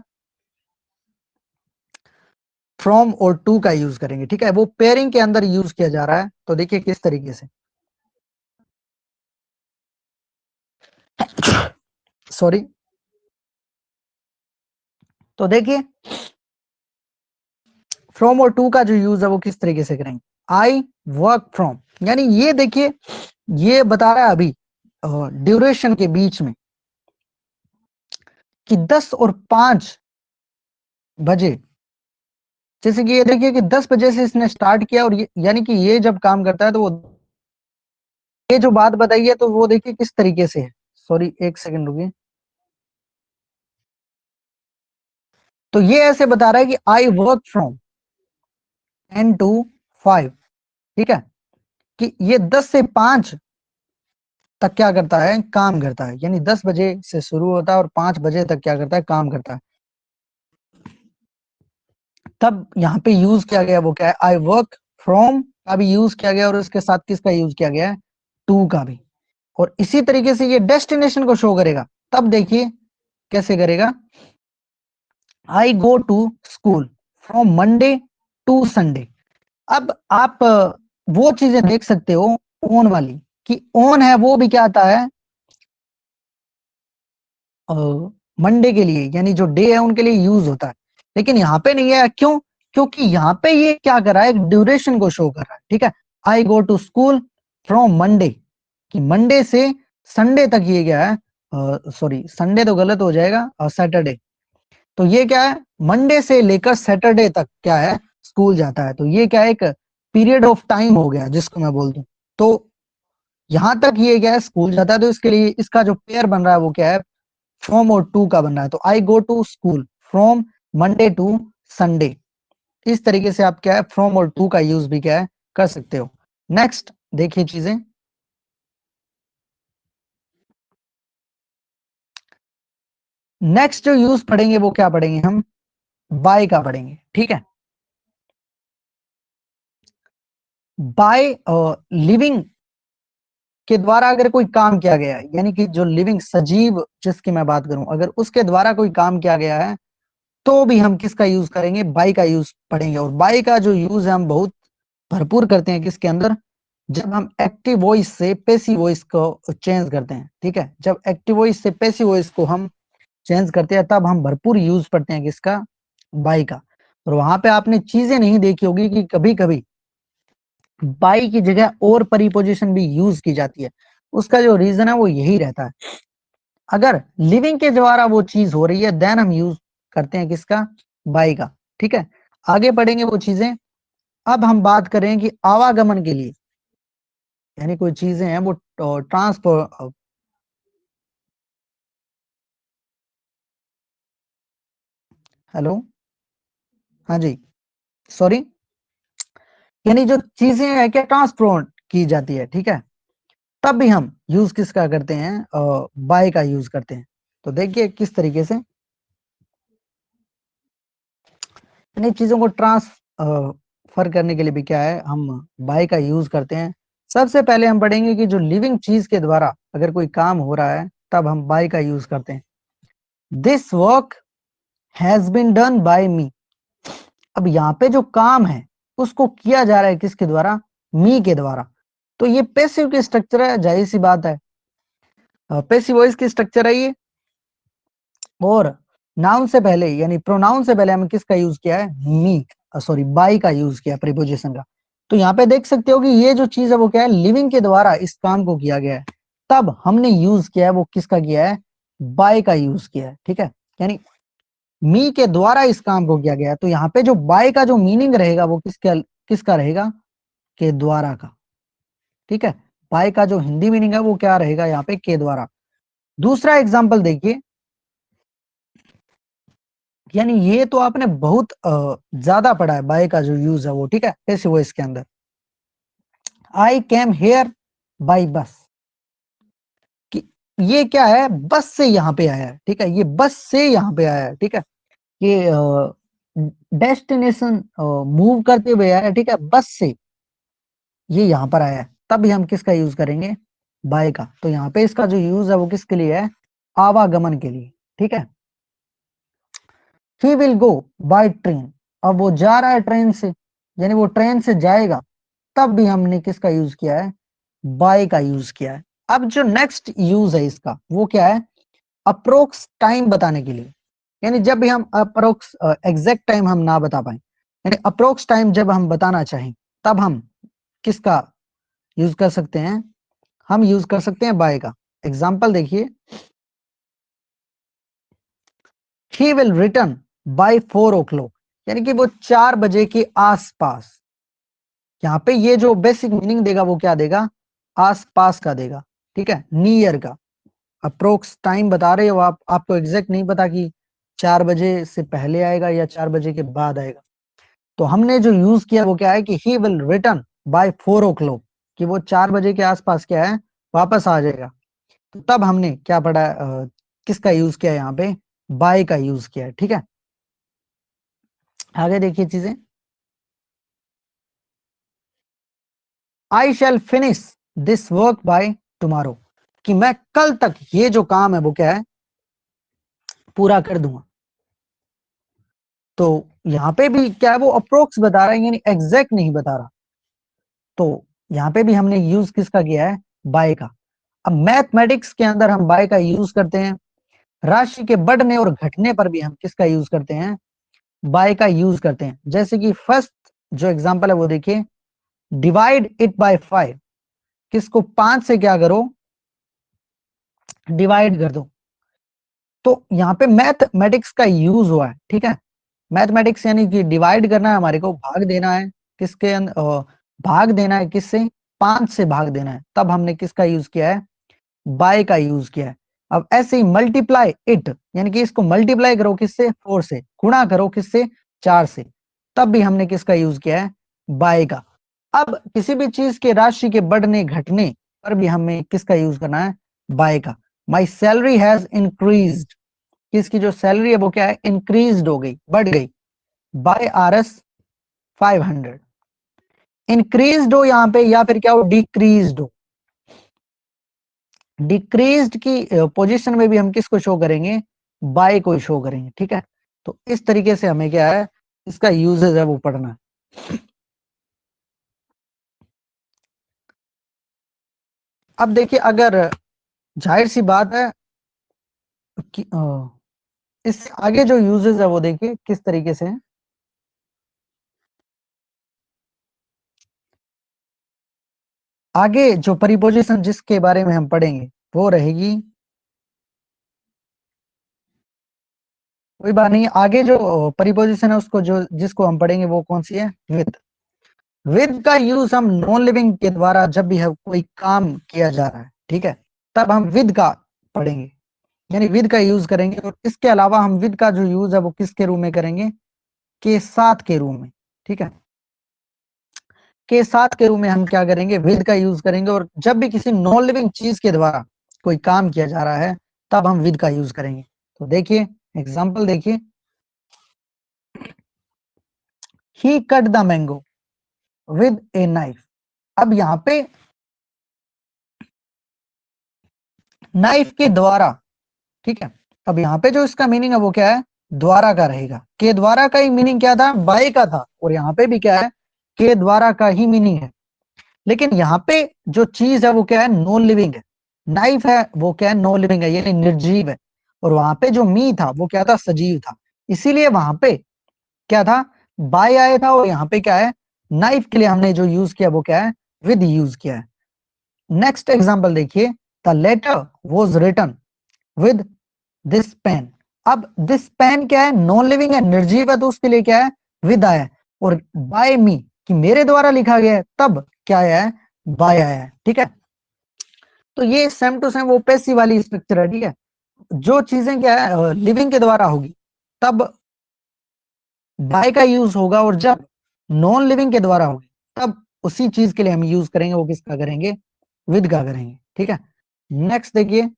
[SPEAKER 1] फ्रॉम और टू का यूज करेंगे। ठीक है, वो पेयरिंग के अंदर यूज किया जा रहा है। तो देखिए किस तरीके से, सॉरी। तो देखिए फ्रॉम और टू का जो यूज है वो किस तरीके से करेंगे। आई वर्क फ्रॉम, यानी ये देखिए ये बता रहा है अभी ड्यूरेशन के बीच में कि 10 और 5 बजे। जैसे कि ये देखिए कि 10 बजे से इसने स्टार्ट किया और ये यानी कि ये जब काम करता है तो वो ये जो बात बताई है तो वो देखिए किस तरीके से है। सॉरी एक सेकंड रुकिए। तो ये ऐसे बता रहा है कि आई वर्क फ्रॉम 10 to 5। ठीक है, कि ये 10 से 5 तक क्या करता है? काम करता है। यानी 10 बजे से शुरू होता है और 5 बजे तक क्या करता है? काम करता है। तब यहाँ पे यूज किया गया वो क्या है? आई वर्क फ्रॉम का भी यूज किया गया और उसके साथ किसका यूज किया गया है? टू का भी। और इसी तरीके से ये डेस्टिनेशन को शो करेगा। तब देखिए कैसे करेगा। I go to school from Monday to Sunday. अब आप वो चीजें देख सकते हो ओन वाली, कि ओन है वो भी क्या आता है मंडे के लिए, यानी जो डे है उनके लिए यूज होता है। लेकिन यहाँ पे नहीं है, क्यों? क्योंकि यहाँ पे ये क्या कर रहा है? एक ड्यूरेशन को शो कर रहा है। ठीक है, I go to school from Monday, कि मंडे से संडे तक ये क्या है? सॉरी संडे तो गलत हो जाएगा, सैटरडे। तो ये क्या है? मंडे से लेकर सैटरडे तक क्या है? स्कूल जाता है। तो ये क्या है? एक पीरियड ऑफ टाइम हो गया जिसको मैं बोल दूं। तो यहां तक ये क्या है? स्कूल जाता है। तो इसके लिए इसका जो पेयर बन रहा है वो क्या है? फ्रॉम और टू का बन रहा है। तो I go to school from Monday to Sunday. इस तरीके से आप क्या है? फ्रॉम और टू का यूज भी क्या है? कर सकते हो। नेक्स्ट देखिए चीजें। नेक्स्ट जो यूज पढ़ेंगे वो क्या पढ़ेंगे हम? बाय का पढ़ेंगे। ठीक है, बाय लिविंग के द्वारा अगर कोई काम किया गया है, यानी कि जो लिविंग सजीव जिसकी मैं बात करूं, अगर उसके द्वारा कोई काम किया गया है तो भी हम किसका यूज करेंगे? बाय का यूज पढ़ेंगे। और बाय का जो यूज है हम बहुत भरपूर करते हैं किसके अंदर? जब हम एक्टिव वॉइस से पैसिव वॉइस को चेंज करते हैं। ठीक है, जब एक्टिव वॉइस से पैसिव वॉइस को हम चेंज करते हैं तब हम भरपूर यूज पढ़ते हैं किसका? बाय का। और वहां पे आपने चीजें नहीं देखी होगी कि कभी कभी बाई की जगह और परिपोजिशन भी यूज की जाती है। उसका जो रीजन है वो यही रहता है, अगर लिविंग के द्वारा वो चीज हो रही है देन हम यूज करते हैं किसका? बाई का। ठीक है, आगे बढ़ेंगे वो चीजें। अब हम बात करें कि आवागमन के लिए, यानी कोई चीजें हैं वो ट्रांसपोर्ट। हेलो, हाँ जी, सॉरी। यानी जो चीजें हैं क्या ट्रांसपोर्ट की जाती है। ठीक है, तब भी हम यूज किसका करते हैं? बाय का यूज करते हैं। तो देखिए किस तरीके से, यानी चीजों को ट्रांसफर करने के लिए भी क्या है? हम बाय का यूज करते हैं। सबसे पहले हम पढ़ेंगे कि जो लिविंग चीज के द्वारा अगर कोई काम हो रहा है तब हम बाय का यूज करते हैं। This work has been done by me. अब यहाँ पे जो काम है उसको किया जा रहा है किसके द्वारा? मी के द्वारा। तो ये पैसिव की स्ट्रक्चर है, जाहिर सी बात है पैसिव वॉइस की स्ट्रक्चर है ये। और नाउन से पहले यानी प्रोनाउन से पहले हमने किसका यूज किया है? मी, सॉरी बाई का यूज किया प्रीपोजिशन का। तो यहाँ पे देख सकते हो कि ये जो चीज है वो क्या है? लिविंग के द्वारा इस काम को किया गया है। तब हमने यूज किया है वो किसका किया है, बाय का यूज किया है, ठीक है। यानी मी के द्वारा इस काम को किया गया है, तो यहाँ पे जो बाय का जो मीनिंग रहेगा वो किसका रहेगा, के द्वारा का, ठीक है। बाय का जो हिंदी मीनिंग है वो क्या रहेगा यहाँ पे, के द्वारा। दूसरा एग्जाम्पल देखिए, यानी ये तो आपने बहुत ज्यादा पढ़ा है बाय का जो यूज है वो, ठीक है। कैसे वो इसके अंदर, आई केम हेयर बाय बस, कि ये क्या है, बस से यहाँ पे आया है, ठीक है। ये बस से यहाँ पे आया है, ठीक है। ये डेस्टिनेशन मूव करते हुए आया है, ठीक है, बस से ये यहाँ पर आया है, तब भी हम किसका यूज करेंगे, बाय का। तो यहाँ पे इसका जो यूज है वो किसके लिए है, आवागमन के लिए, ठीक है। He will go by train, अब वो जा रहा है ट्रेन से, यानी वो ट्रेन से जाएगा, तब भी हमने किसका यूज किया है, बाय का यूज किया है। अब जो नेक्स्ट यूज है इसका वो क्या है, अप्रोक्स टाइम बताने के लिए, यानी जब भी हम अप्रोक्स एग्जैक्ट टाइम हम ना बता पाए, यानी अप्रोक्स टाइम जब हम बताना चाहें, तब हम किसका यूज कर सकते हैं, हम यूज कर सकते हैं बाय का। एग्जाम्पल देखिए, he will return bye 4 o'clock, यानी कि वो 4 बजे के आसपास। यहाँ पे ये जो बेसिक मीनिंग देगा वो क्या देगा, आसपास का देगा, ठीक है, नियर का। अप्रोक्स टाइम बता रहे हो आप, आपको एग्जैक्ट नहीं पता कि 4 बजे से पहले आएगा या 4 बजे के बाद आएगा। तो हमने जो यूज किया वो क्या है कि he will return bye 4 o'clock, कि वो 4 बजे के आसपास क्या है, वापस आ जाएगा। तो तब हमने क्या पढ़ा, किसका यूज किया यहाँ पे, बाय का यूज किया है, ठीक है। आगे देखिए चीजें, I shall finish this work by tomorrow, कि मैं कल तक ये जो काम है वो क्या है, पूरा कर दूंगा। तो यहाँ पे भी क्या है, वो अप्रोक्स बता रहा है, यानी एग्जैक्ट नहीं बता रहा। तो यहाँ पे भी हमने यूज किसका किया है, बाय का। अब मैथमेटिक्स के अंदर हम बाय का यूज करते हैं, राशि के बढ़ने और घटने पर भी हम किसका यूज करते हैं, बाय का यूज करते हैं। जैसे कि फर्स्ट जो एग्जांपल है वो देखिए, डिवाइड इट बाय 5, किसको 5 से क्या करो, डिवाइड कर दो। तो यहाँ पे मैथमेटिक्स का यूज हुआ है, ठीक है। मैथमेटिक्स यानी कि डिवाइड करना है हमारे को, भाग देना है, किसके भाग देना है किससे, 5 से भाग देना है, तब हमने किसका यूज किया है, बाय का यूज किया है। अब ऐसे ही मल्टीप्लाई इट, यानी कि इसको मल्टीप्लाई करो किससे, 4 से, गुणा करो किससे, 4 से, तब भी हमने किसका यूज किया है, बाय का। अब किसी भी चीज के राशि के बढ़ने घटने पर भी हमें किसका यूज करना है, बाय का। माई सैलरी हैज इंक्रीज्ड, किसकी जो सैलरी है वो क्या है, इंक्रीज्ड हो गई, बढ़ गई, बाय Rs 500। इंक्रीज्ड हो यहाँ पे, या फिर क्या हो, डिक्रीज्ड हो। डिक्रीज्ड की पोजीशन में भी हम किसको शो करेंगे, बाय को शो करेंगे, ठीक है। तो इस तरीके से हमें क्या है, इसका यूजेज है वो पढ़ना है। अब देखिए, अगर जाहिर सी बात है कि इससे आगे जो यूजेज है वो देखिए किस तरीके से है। आगे जो प्रीपोजिशन जिसके बारे में हम पढ़ेंगे वो रहेगी, कोई बात नहीं, आगे जो प्रीपोजिशन है उसको जो जिसको हम पढ़ेंगे वो कौन सी है, विद का यूज हम नॉन लिविंग के द्वारा जब भी है कोई काम किया जा रहा है, ठीक है, तब हम विद का पढ़ेंगे, यानी विद का यूज करेंगे। और इसके अलावा हम विद का जो यूज है वो किसके रूप में करेंगे, के साथ के रूप में, ठीक है। के साथ के रूप में हम क्या करेंगे, विद का यूज करेंगे। और जब भी किसी नॉन लिविंग चीज के द्वारा कोई काम किया जा रहा है तब हम विद का यूज करेंगे। तो देखिए एग्जाम्पल देखिए, he cut the mango with a knife. अब यहाँ पे नाइफ के द्वारा, ठीक है। अब यहाँ पे जो इसका मीनिंग है वो क्या है, द्वारा का रहेगा। के द्वारा का ही मीनिंग क्या था, बाय का था, और यहाँ पे भी क्या है, के द्वारा का ही मीनिंग है। लेकिन यहाँ पे जो चीज है वो क्या है, नॉन लिविंग है। नाइफ है वो क्या है, नॉन लिविंग है, यानी निर्जीव है। और वहां पे जो मी था वो क्या था, सजीव था। इसीलिए वहां पे क्या था, बाय आया था। और यहाँ पे क्या है, नाइफ के लिए हमने जो यूज किया वो क्या है, विद यूज किया है। नेक्स्ट एग्जाम्पल देखिए, the letter was written with this pen. अब दिस पेन क्या है, नॉन लिविंग है, निर्जीव है, तो उसके लिए क्या है, विद आया है। और बाय मी कि मेरे द्वारा लिखा गया है, तब क्या आया है, बाय आया है। ठीक है, तो ये सेम टू सेम वो पैसिव वाली स्ट्रक्चर है। ठीक है, जो चीजें क्या है लिविंग के द्वारा होगी तब बाय का यूज होगा, और जब नॉन लिविंग के द्वारा होगी तब उसी चीज के लिए हम यूज करेंगे, वो किसका करेंगे, विद का करेंगे। ठीक है, नेक्स्ट देखिए,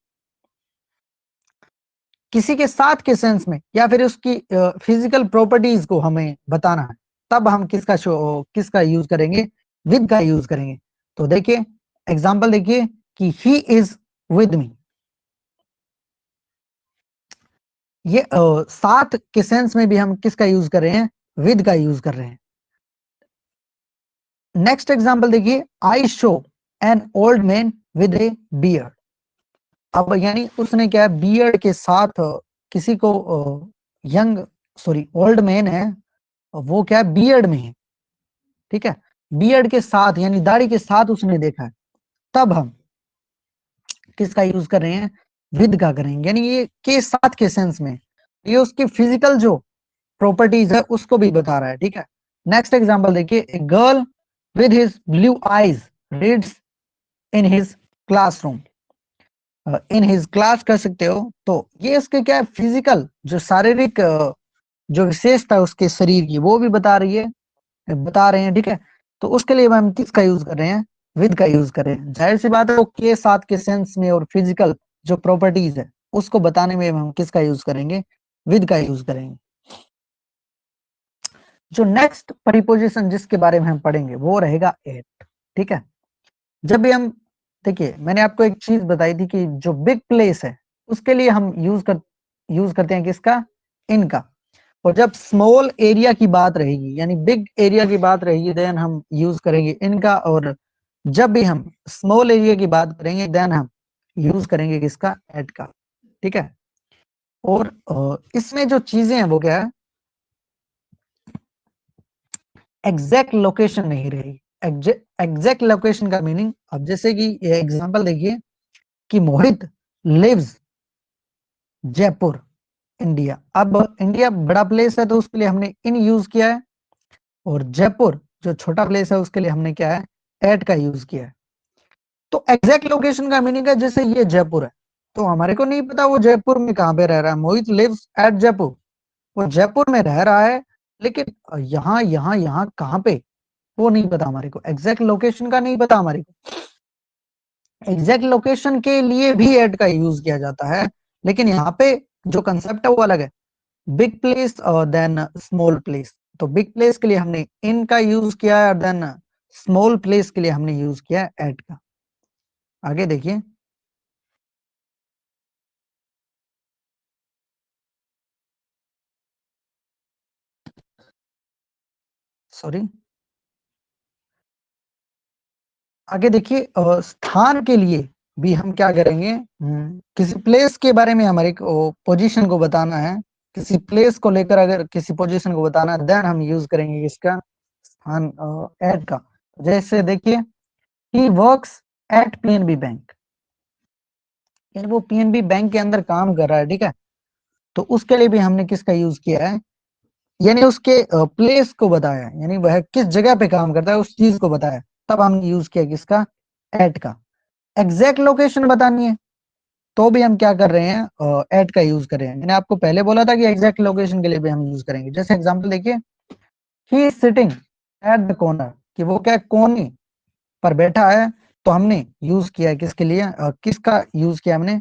[SPEAKER 1] किसी के साथ के सेंस में या फिर उसकी फिजिकल प्रॉपर्टीज को हमें बताना है, तब हम किसका यूज करेंगे, विद का यूज करेंगे। तो देखिए एग्जांपल देखिए कि ही इज विद मी, ये साथ के सेंस में भी हम किसका यूज कर रहे हैं, विद का यूज कर रहे हैं। नेक्स्ट एग्जांपल देखिए, I show an old man with A beard. अब यानी उसने क्या है, बियर्ड के साथ किसी को यंग सॉरी ओल्ड मैन है, वो क्या है, बियर्ड में है। ठीक है, बियर्ड के साथ यानी दाढ़ी के साथ उसने देखा है, तब हम किसका यूज कर रहे हैं, विद का करेंगे। यानी ये के साथ के सेंस में ये उसकी फिजिकल जो प्रॉपर्टीज है उसको भी बता रहा है। ठीक है, नेक्स्ट एग्जांपल देखिए, a girl with his blue eyes reads in his classroom. In his class कर सकते हो, तो ये इसके क्या है, फिजिकल जो शारीरिक जो विशेषता है उसके शरीर की, वो भी बता रहे हैं। ठीक है, तो उसके लिए हम किसका यूज कर रहे हैं, विद का यूज कर रहे हैं। जाहिर सी बात है वो के साथ के सेंस में और फिजिकल जो प्रॉपर्टीज है उसको बताने में हम किसका यूज करेंगे, विद का यूज करेंगे। जो नेक्स्ट प्रीपोजिशन जिसके बारे में हम पढ़ेंगे वो रहेगा एट। ठीक है, जब भी हम देखिए, मैंने आपको एक चीज बताई थी कि जो बिग प्लेस है उसके लिए हम यूज करते हैं किसका, इनका। और जब स्मॉल एरिया की बात रहेगी यानी बिग एरिया की बात रहेगी, देन हम यूज करेंगे इनका। और जब भी हम स्मॉल एरिया की बात करेंगे देन हम यूज करेंगे किसका, एट का। ठीक है, और इसमें जो चीजें हैं वो क्या है, एग्जैक्ट लोकेशन नहीं रहेगी। एग्जैक्ट लोकेशन का मीनिंग, अब जैसे कि एग्जांपल देखिए कि मोहित लिव्स जयपुर इंडिया। अब इंडिया बड़ा प्लेस है तो उसके लिए हमने इन यूज किया है, और जयपुर जो छोटा प्लेस है उसके लिए हमने क्या है, एट का यूज किया है। तो एग्जैक्ट लोकेशन का मीनिंग है, जैसे ये जयपुर है तो हमारे को नहीं पता वो जयपुर में कहाँ पे रह रहा है, मोहित लिव्स एट जयपुर, वो जयपुर में रह रहा है, लेकिन यहाँ यहाँ यहाँ कहाँ पे वो नहीं पता हमारे को, एग्जैक्ट लोकेशन का नहीं पता हमारे को। एग्जैक्ट लोकेशन के लिए भी एट का यूज किया जाता है, लेकिन यहाँ पे जो कंसेप्ट है वो अलग है, बिग प्लेस और देन स्मॉल प्लेस। तो बिग प्लेस के लिए हमने इन का यूज किया है, और देन स्मॉल प्लेस के लिए हमने यूज किया है एट का। आगे देखिए, सॉरी, आगे देखिए, स्थान के लिए भी हम क्या करेंगे, किसी प्लेस के बारे में हमारे पोजीशन को बताना है, किसी प्लेस को लेकर अगर किसी पोजीशन को बताना है देन हम यूज करेंगे इसका स्थान एट का। जैसे देखिए, he works at PNB bank, यानी वो पीएनबी बैंक के अंदर काम कर रहा है। ठीक है, तो उसके लिए भी हमने किसका यूज किया है, यानी उसके प्लेस को बताया है, यानी वह किस जगह पे काम करता है उस चीज को बताया, तब हमने यूज किया किसका, एट का। एग्जैक्ट लोकेशन बतानी है तो भी हम क्या कर रहे हैं, एट का यूज कर रहे हैं। मैंने आपको पहले बोला था कि एग्जैक्ट लोकेशन के लिए भी हम यूज करेंगे। जैसे एग्जांपल देखिए, he is sitting at the corner, कि वो क्या कोने पर बैठा है, तो हमने यूज किया है किसके लिए, किसका यूज किया हमने।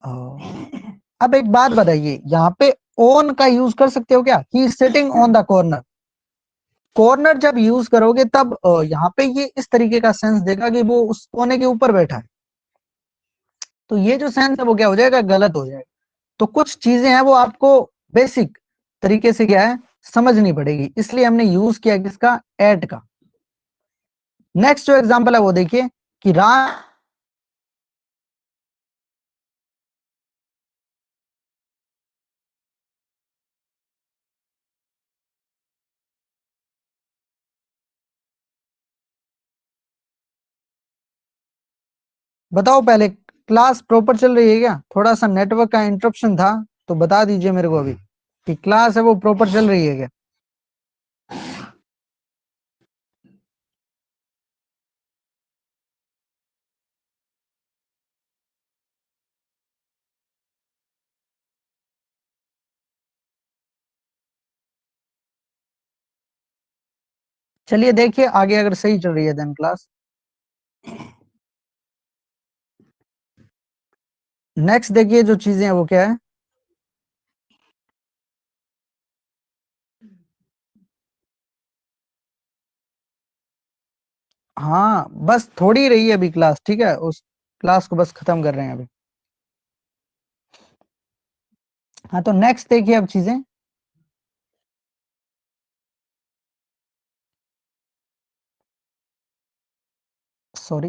[SPEAKER 1] अ, अब एक बात बताइए, यहाँ पे ऑन का यूज कर सकते हो क्या, he is sitting on the corner. Corner जब यूज करोगे तब यहाँ पे ये इस तरीके का सेंस देगा कि वो उस कोने के ऊपर बैठा है, तो ये जो सेंस है वो क्या हो जाएगा, गलत हो जाएगा। तो कुछ चीजें हैं वो आपको बेसिक तरीके से क्या है, समझनी पड़ेगी, इसलिए हमने यूज किया किसका, एट का। नेक्स्ट जो एग्जांपल है वो देखिए कि राम बताओ पहले, क्लास प्रॉपर चल रही है क्या? थोड़ा सा नेटवर्क का इंटरप्शन था, तो बता दीजिए मेरे को अभी कि क्लास है वो प्रॉपर चल रही है क्या? चलिए देखिए आगे अगर सही चल रही है देन क्लास। नेक्स्ट देखिए जो चीजें हैं वो क्या है। हाँ बस थोड़ी रही है अभी क्लास, ठीक है, उस क्लास को बस खत्म कर रहे हैं अभी। हाँ तो नेक्स्ट देखिए अब चीजें। सॉरी।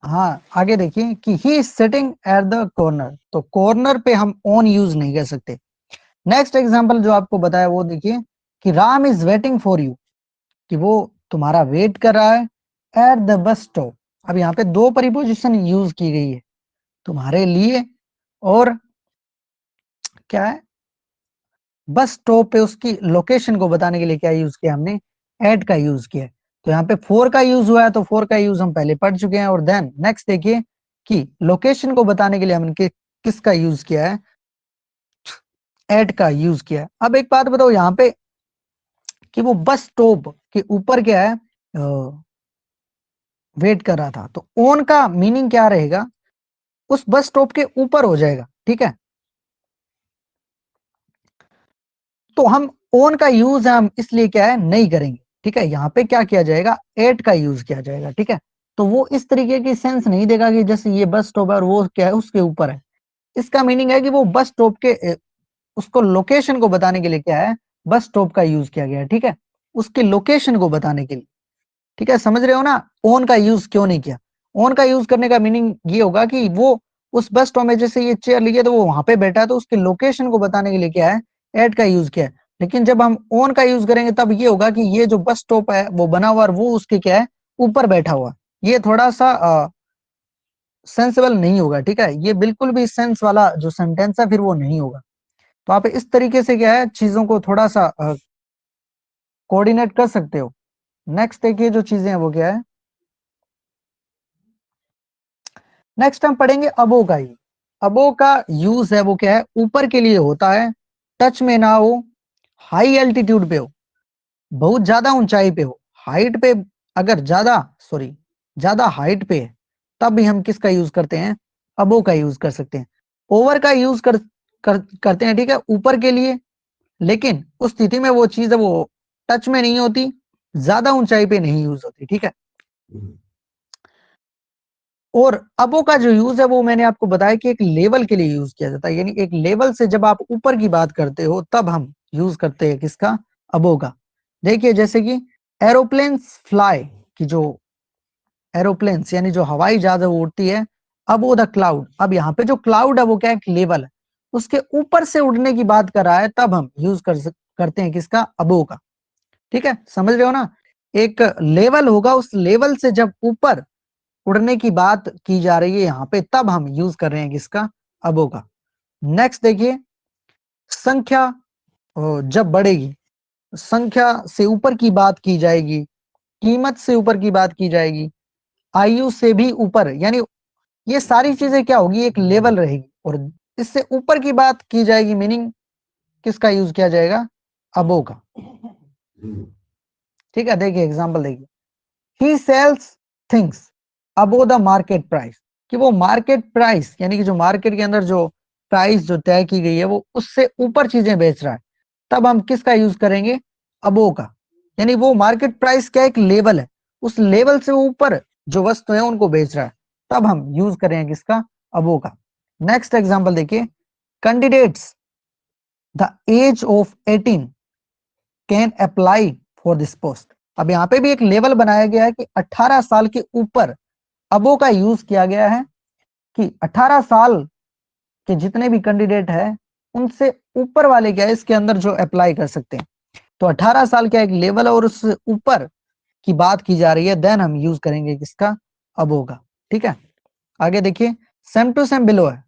[SPEAKER 1] हाँ आगे देखिए कि he is sitting at the corner, तो कॉर्नर पे हम ऑन यूज नहीं कर सकते। नेक्स्ट एग्जांपल जो आपको बताया वो देखिए कि Ram is waiting for you, कि वो तुम्हारा वेट कर रहा है एट द बस स्टॉप। अब यहाँ पे दो परिपोजिशन यूज की गई है, तुम्हारे लिए और क्या है, बस स्टॉप पे उसकी लोकेशन को बताने के लिए क्या यूज किया हमने, एट का यूज किया है। तो यहाँ पे फोर का यूज हुआ है, तो फोर का यूज हम पहले पढ़ चुके हैं। और देन नेक्स्ट देखिए कि लोकेशन को बताने के लिए हमने किसका यूज किया है, एट का यूज किया है। अब एक बात बताओ यहाँ पे कि वो बस स्टॉप के ऊपर क्या है, वेट कर रहा था, तो ऑन का मीनिंग क्या रहेगा, उस बस स्टॉप के ऊपर हो जाएगा, ठीक है। तो हम ऑन का यूज हम इसलिए क्या है नहीं करेंगे, ठीक है। यहाँ पे क्या किया जाएगा, एट का यूज किया जाएगा, ठीक है। तो वो इस तरीके की सेंस नहीं देगा कि जैसे ये बस स्टॉप है और वो क्या है उसके ऊपर है। इसका मीनिंग है कि वो बस स्टॉप के उसको लोकेशन को बताने के लिए क्या है, बस स्टॉप का यूज किया गया है, ठीक है, उसके लोकेशन को बताने के लिए। ठीक है, समझ रहे हो ना ओन का यूज क्यों नहीं किया। ओन का यूज करने का मीनिंग ये होगा कि वो उस बस स्टॉप में जैसे ये चेयर ली है तो वो वहां पे बैठा है, तो उसके लोकेशन को बताने के लिए क्या है, एट का यूज किया है। लेकिन जब हम ओन का यूज करेंगे तब ये होगा कि ये जो बस स्टॉप है वो बना हुआ और वो उसके क्या है, ऊपर बैठा हुआ। ये थोड़ा सा सेंसेबल नहीं होगा, ठीक है, ये बिल्कुल भी सेंस वाला जो सेंटेंस है फिर वो नहीं होगा। तो आप इस तरीके से क्या है चीजों को थोड़ा सा कोऑर्डिनेट कर सकते हो। नेक्स्ट देखिए जो चीजें हैं वो क्या है। नेक्स्ट हम पढ़ेंगे अबो का यूज। अबो का यूज है वो क्या है, ऊपर के लिए होता है, टच में ना हो, हाई एल्टीट्यूड पे हो, बहुत ज्यादा ऊंचाई पे हो, हाइट पे, अगर ज्यादा सॉरी ज्यादा हाइट पे है तब भी हम किसका यूज करते हैं, अबो का यूज कर सकते हैं। ओवर का यूज करते हैं, ठीक है, ऊपर के लिए, लेकिन उस स्थिति में वो चीज है वो टच में नहीं होती, ज्यादा ऊंचाई पे नहीं यूज होती, ठीक है। और अबो का जो यूज है वो मैंने आपको बताया कि एक लेवल के लिए यूज किया जाता है, यानी एक लेवल से जब आप ऊपर की बात करते हो तब हम यूज करते हैं किसका, अबो का। देखिए जैसे कि एरोप्लेन्स फ्लाई, की जो एरोप्लेन्स यानी जो हवाई जहाज है वो उड़ती है अबो द क्लाउड। अब यहाँ पे जो क्लाउड है वो क्या है, एक लेवल है, उसके ऊपर से उड़ने की बात कर रहा है, तब हम यूज करते हैं किसका, अबो का। ठीक है, समझ रहे हो ना। एक लेवल होगा, उस लेवल से जब ऊपर उड़ने की बात की जा रही है यहाँ पे, तब हम यूज कर रहे हैं किसका, अबो का। नेक्स्ट देखिए, संख्या जब बढ़ेगी, संख्या से ऊपर की बात की जाएगी, कीमत से ऊपर की बात की जाएगी, आयु से भी ऊपर, यानी ये सारी चीजें क्या होगी, एक लेवल रहेगी, और इससे ऊपर की बात की जाएगी, मीनिंग किसका यूज किया जाएगा, अबो का। ठीक है, देखिए एग्जांपल देखिए, he sells things above the market price, कि वो मार्केट प्राइस यानी कि जो मार्केट के अंदर जो प्राइस जो तय की गई है वो उससे ऊपर चीजें बेच रहा है, तब हम किसका यूज करेंगे, अबो का। यानी वो मार्केट प्राइस क्या एक लेवल है, उस लेवल से ऊपर जो वस्तु है उनको बेच रहा है, तब हम यूज करेंगे किसका, अबो का। नेक्स्ट एग्जांपल देखिए, candidates the age of 18 can apply for this post. अब यहाँ पे भी एक लेवल बनाया गया है कि 18 साल के ऊपर अबो का यूज किया गया है, कि 18 साल के जितने भी कैंडिडेट हैं उनसे ऊपर वाले क्या है इसके अंदर जो अप्लाई कर सकते हैं। तो 18 साल क्या एक लेवल और उस ऊपर की बात की जा रही है, देन हम यूज करेंगे किसका, अबो का। ठीक है, आगे देखिए, सेम टू सेम बिलो है,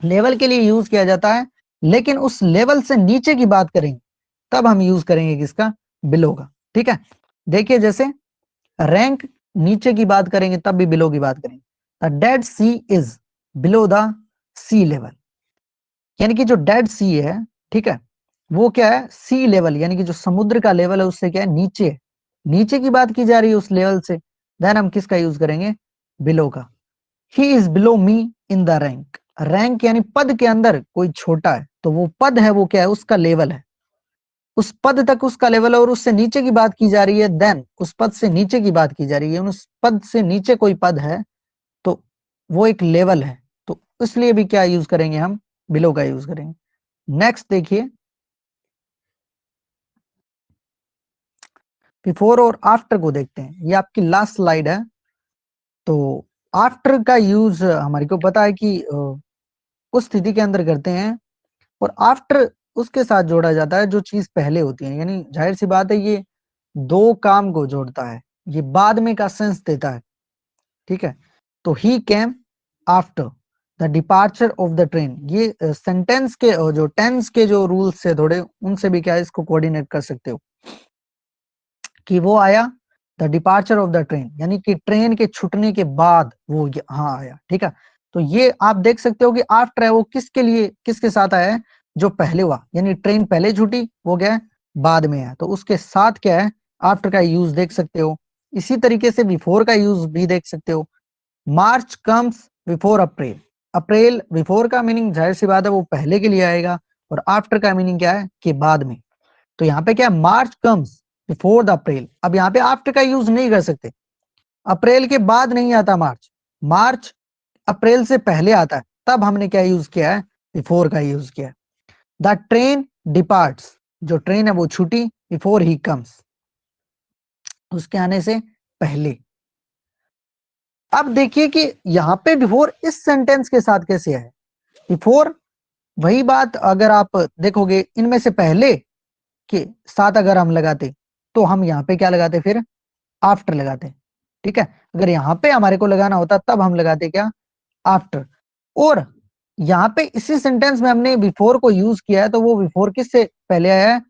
[SPEAKER 1] लेवल के लिए यूज किया जाता है, लेकिन उस लेवल से नीचे की बात करेंगे तब हम यूज करेंगे किसका, बिलो का। ठीक है, देखिए जैसे रैंक नीचे की बात करेंगे तब भी बिलो की बात करेंगे। The dead sea is below the sea level, यानी कि जो डेड सी है, ठीक है, वो क्या है, सी लेवल, यानी कि जो समुद्र का लेवल है उससे क्या है, नीचे है, नीचे की बात की जा रही है उस लेवल से, देन हम किसका यूज करेंगे, बिलो का। He is below me in the rank, rank यानी पद के अंदर कोई छोटा है, तो वो पद है वो क्या है, उसका लेवल है, उस पद तक उसका लेवल है, और उससे नीचे की बात की जा रही है, देन उस पद से नीचे की बात की जा रही है, उस पद से नीचे कोई पद है तो वो एक लेवल है, तो इसलिए भी क्या यूज करेंगे हम, बिलो का यूज करेंगे। नेक्स्ट देखिए, बिफोर और आफ्टर को देखते हैं, ये आपकी लास्ट स्लाइड है। तो आफ्टर का यूज हमारे को पता है कि उस स्थिति के अंदर करते हैं, और आफ्टर उसके साथ जोड़ा जाता है जो चीज पहले होती है, यानी जाहिर सी बात है ये दो काम को जोड़ता है, ये बाद में का सेंस देता है। ठीक है, तो he came after the departure of the train, ये सेंटेंस के जो टेंस के जो रूल्स है थोड़े, उनसे भी क्या है, इसको कोऑर्डिनेट कर सकते हो कि वो आया the departure of the train, यानी कि ट्रेन के छूटने के बाद वो यहाँ आया। ठीक है, तो ये आप देख सकते हो कि आफ्टर है वो किसके लिए, किसके साथ आया है, जो पहले हुआ, यानी ट्रेन पहले छूटी वो क्या है, बाद में है, तो उसके साथ क्या है, आफ्टर का यूज देख सकते हो। इसी तरीके से बिफोर का यूज भी देख सकते हो, मार्च कम्स बिफोर अप्रैल, अप्रैल बिफोर का मीनिंग जाहिर सी बात है वो पहले के लिए आएगा, और आफ्टर का मीनिंग क्या है, कि बाद में। तो यहाँ पे क्या है, मार्च कम्स बिफोर द अप्रैल, अब यहाँ पे आफ्टर का यूज नहीं कर सकते, अप्रैल के बाद नहीं आता मार्च, मार्च अप्रैल से पहले आता है, तब हमने क्या यूज किया है, बिफोर का यूज किया है। द ट्रेन डिपार्ट्स, जो ट्रेन है वो छूटी, बिफोर ही कम्स, उसके आने से पहले। अब देखिए कि यहाँ पे बिफोर इस सेंटेंस के साथ कैसे है, बिफोर वही बात अगर आप देखोगे इनमें से पहले के साथ अगर हम लगाते तो हम यहाँ पे क्या लगाते, फिर आफ्टर लगाते। ठीक है, अगर यहाँ पे हमारे को लगाना होता तब हम लगाते क्या, आफ्टर। और यहाँ पे इसी सेंटेंस में हमने बिफोर को यूज किया है, तो वो बिफोर किससे पहले आया है,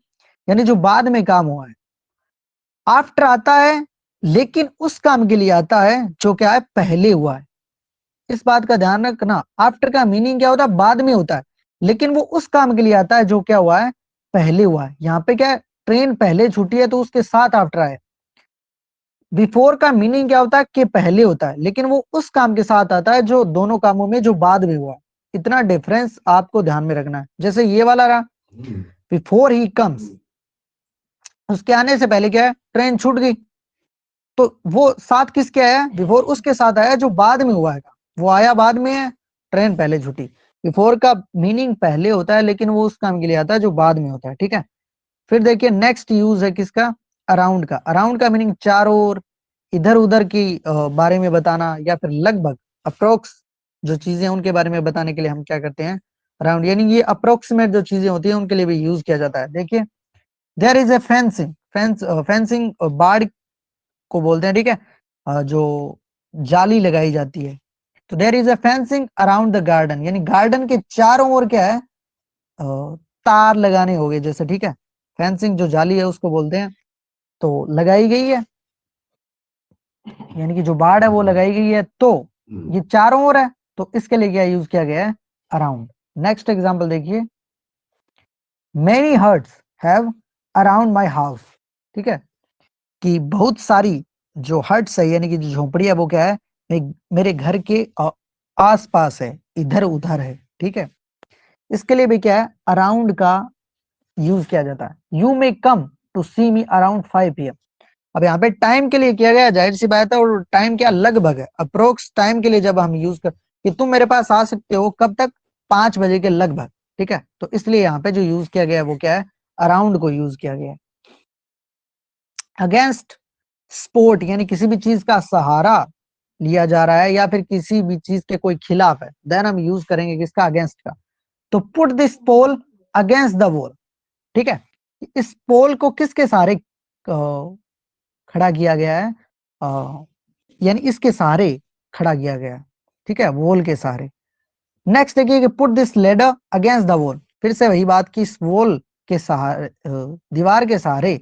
[SPEAKER 1] यानी जो बाद में काम हुआ है। आफ्टर आता है लेकिन उस काम के लिए आता है जो क्या है, पहले हुआ है, इस बात का ध्यान रखना। आफ्टर का मीनिंग क्या होता है, बाद में होता है, लेकिन वो उस काम के लिए आता है जो क्या हुआ है, पहले हुआ है। यहाँ पे क्या है, ट्रेन पहले छूटी है तो उसके साथ आफ्टर आए। बिफोर का मीनिंग क्या होता है, कि पहले होता है, लेकिन वो उस काम के साथ आता है जो दोनों कामों में जो बाद में हुआ। इतना डिफरेंस आपको ध्यान में रखना है। जैसे ये वाला रहा, बिफोर ही कम्स, उसके आने से पहले क्या है, ट्रेन छूट गई, तो वो साथ किसके आया, बिफोर उसके साथ आया जो बाद में हुआ है, वो आया बाद में है, ट्रेन पहले छूटी। बिफोर का मीनिंग पहले होता है, लेकिन वो उस काम के लिए आता है जो बाद में होता है। ठीक है, फिर देखिए नेक्स्ट यूज है किसका, अराउंड का। अराउंड का मीनिंग चारों ओर, इधर उधर की बारे में बताना, या फिर लगभग, अप्रोक्स जो चीजें हैं उनके बारे में बताने के लिए हम क्या करते हैं, अराउंड, यानी ये अप्रोक्सीमेट जो चीजें होती हैं उनके लिए भी यूज किया जाता है। देखिए, there is a fencing, fencing बाड़ को बोलते हैं। ठीक है, जो जाली लगाई जाती है, तो there is a fencing around the garden, यानी गार्डन के चारों ओर क्या है, तार लगाने हो गए जैसे। ठीक है, फेंसिंग जो जाली है उसको बोलते हैं, तो लगाई गई है, यानी कि जो बाड़ है वो लगाई गई है, तो ये चारों ओर है, तो इसके लिए क्या यूज किया गया है, अराउंड। नेक्स्ट एग्जांपल देखिए, many hurts have around my house. ठीक है, कि बहुत सारी जो हट्स है, यानी कि जो झोपड़ी है वो क्या है, मेरे घर के आस पास है, इधर उधर है। ठीक है, इसके लिए भी क्या है, अराउंड का यूज किया जाता है। You may come to see me around 5 PM। अब यहाँ पे टाइम के लिए किया गया, जाहिर सी बात है, और टाइम क्या लगभग है, अप्रोक्स टाइम के लिए जब हम यूज कर कि तुम मेरे पास आ सकते हो कब तक, 5 बजे के लगभग। ठीक है, तो इसलिए यहाँ पे जो यूज किया गया है वो क्या है, अराउंड को यूज किया गया है। अगेंस्ट स्पोर्ट, यानी किसी भी चीज का सहारा लिया जा रहा है या फिर किसी भी चीज के कोई खिलाफ है, देन हम यूज करेंगे किसका, अगेंस्ट का। तो put this pole against the wall. ठीक है, इस पोल को किसके सहारे खड़ा किया गया है, यानी इसके सहारे खड़ा किया गया है, ठीक है, वॉल के सहारे। नेक्स्ट देखिए कि put this ladder against the wall, फिर से वही बात कि इस वॉल के सहारे, दीवार के सहारे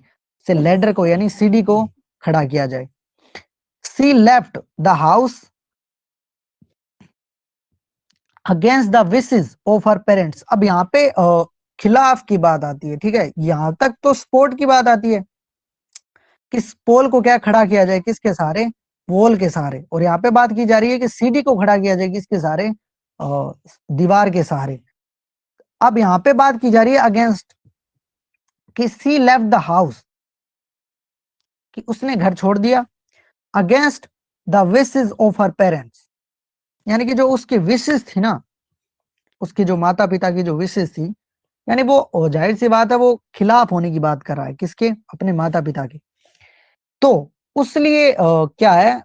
[SPEAKER 1] से लेडर को यानी सीढ़ी को खड़ा किया जाए। She left the house against the wishes of her parents. अब यहाँ पे खिलाफ की बात आती है, ठीक है, यहां तक तो सपोर्ट की बात आती है, किस पोल को क्या खड़ा किया जाए, किसके सहारे, वॉल के सहारे। और यहाँ पे बात की जा रही है कि सीढ़ी को खड़ा किया जाए किसके सहारे, दीवार के सहारे। अब यहाँ पे बात की जा रही है अगेंस्ट, कि सी लेफ्ट द हाउस, कि उसने घर छोड़ दिया, against the wishes of her parents, यानी कि जो उसकी विशेस थी ना, उसके जो माता पिता की जो विशेस थी, यानी वो जाहिर सी बात है वो खिलाफ होने की बात कर रहा है, किसके, अपने माता पिता के। तो उस लिए क्या है,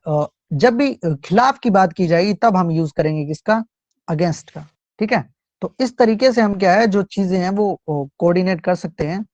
[SPEAKER 1] जब भी खिलाफ की बात की जाएगी तब हम यूज करेंगे किसका, अगेंस्ट का, ठीक है। तो इस तरीके से हम क्या है जो चीजें हैं वो कोऑर्डिनेट कर सकते हैं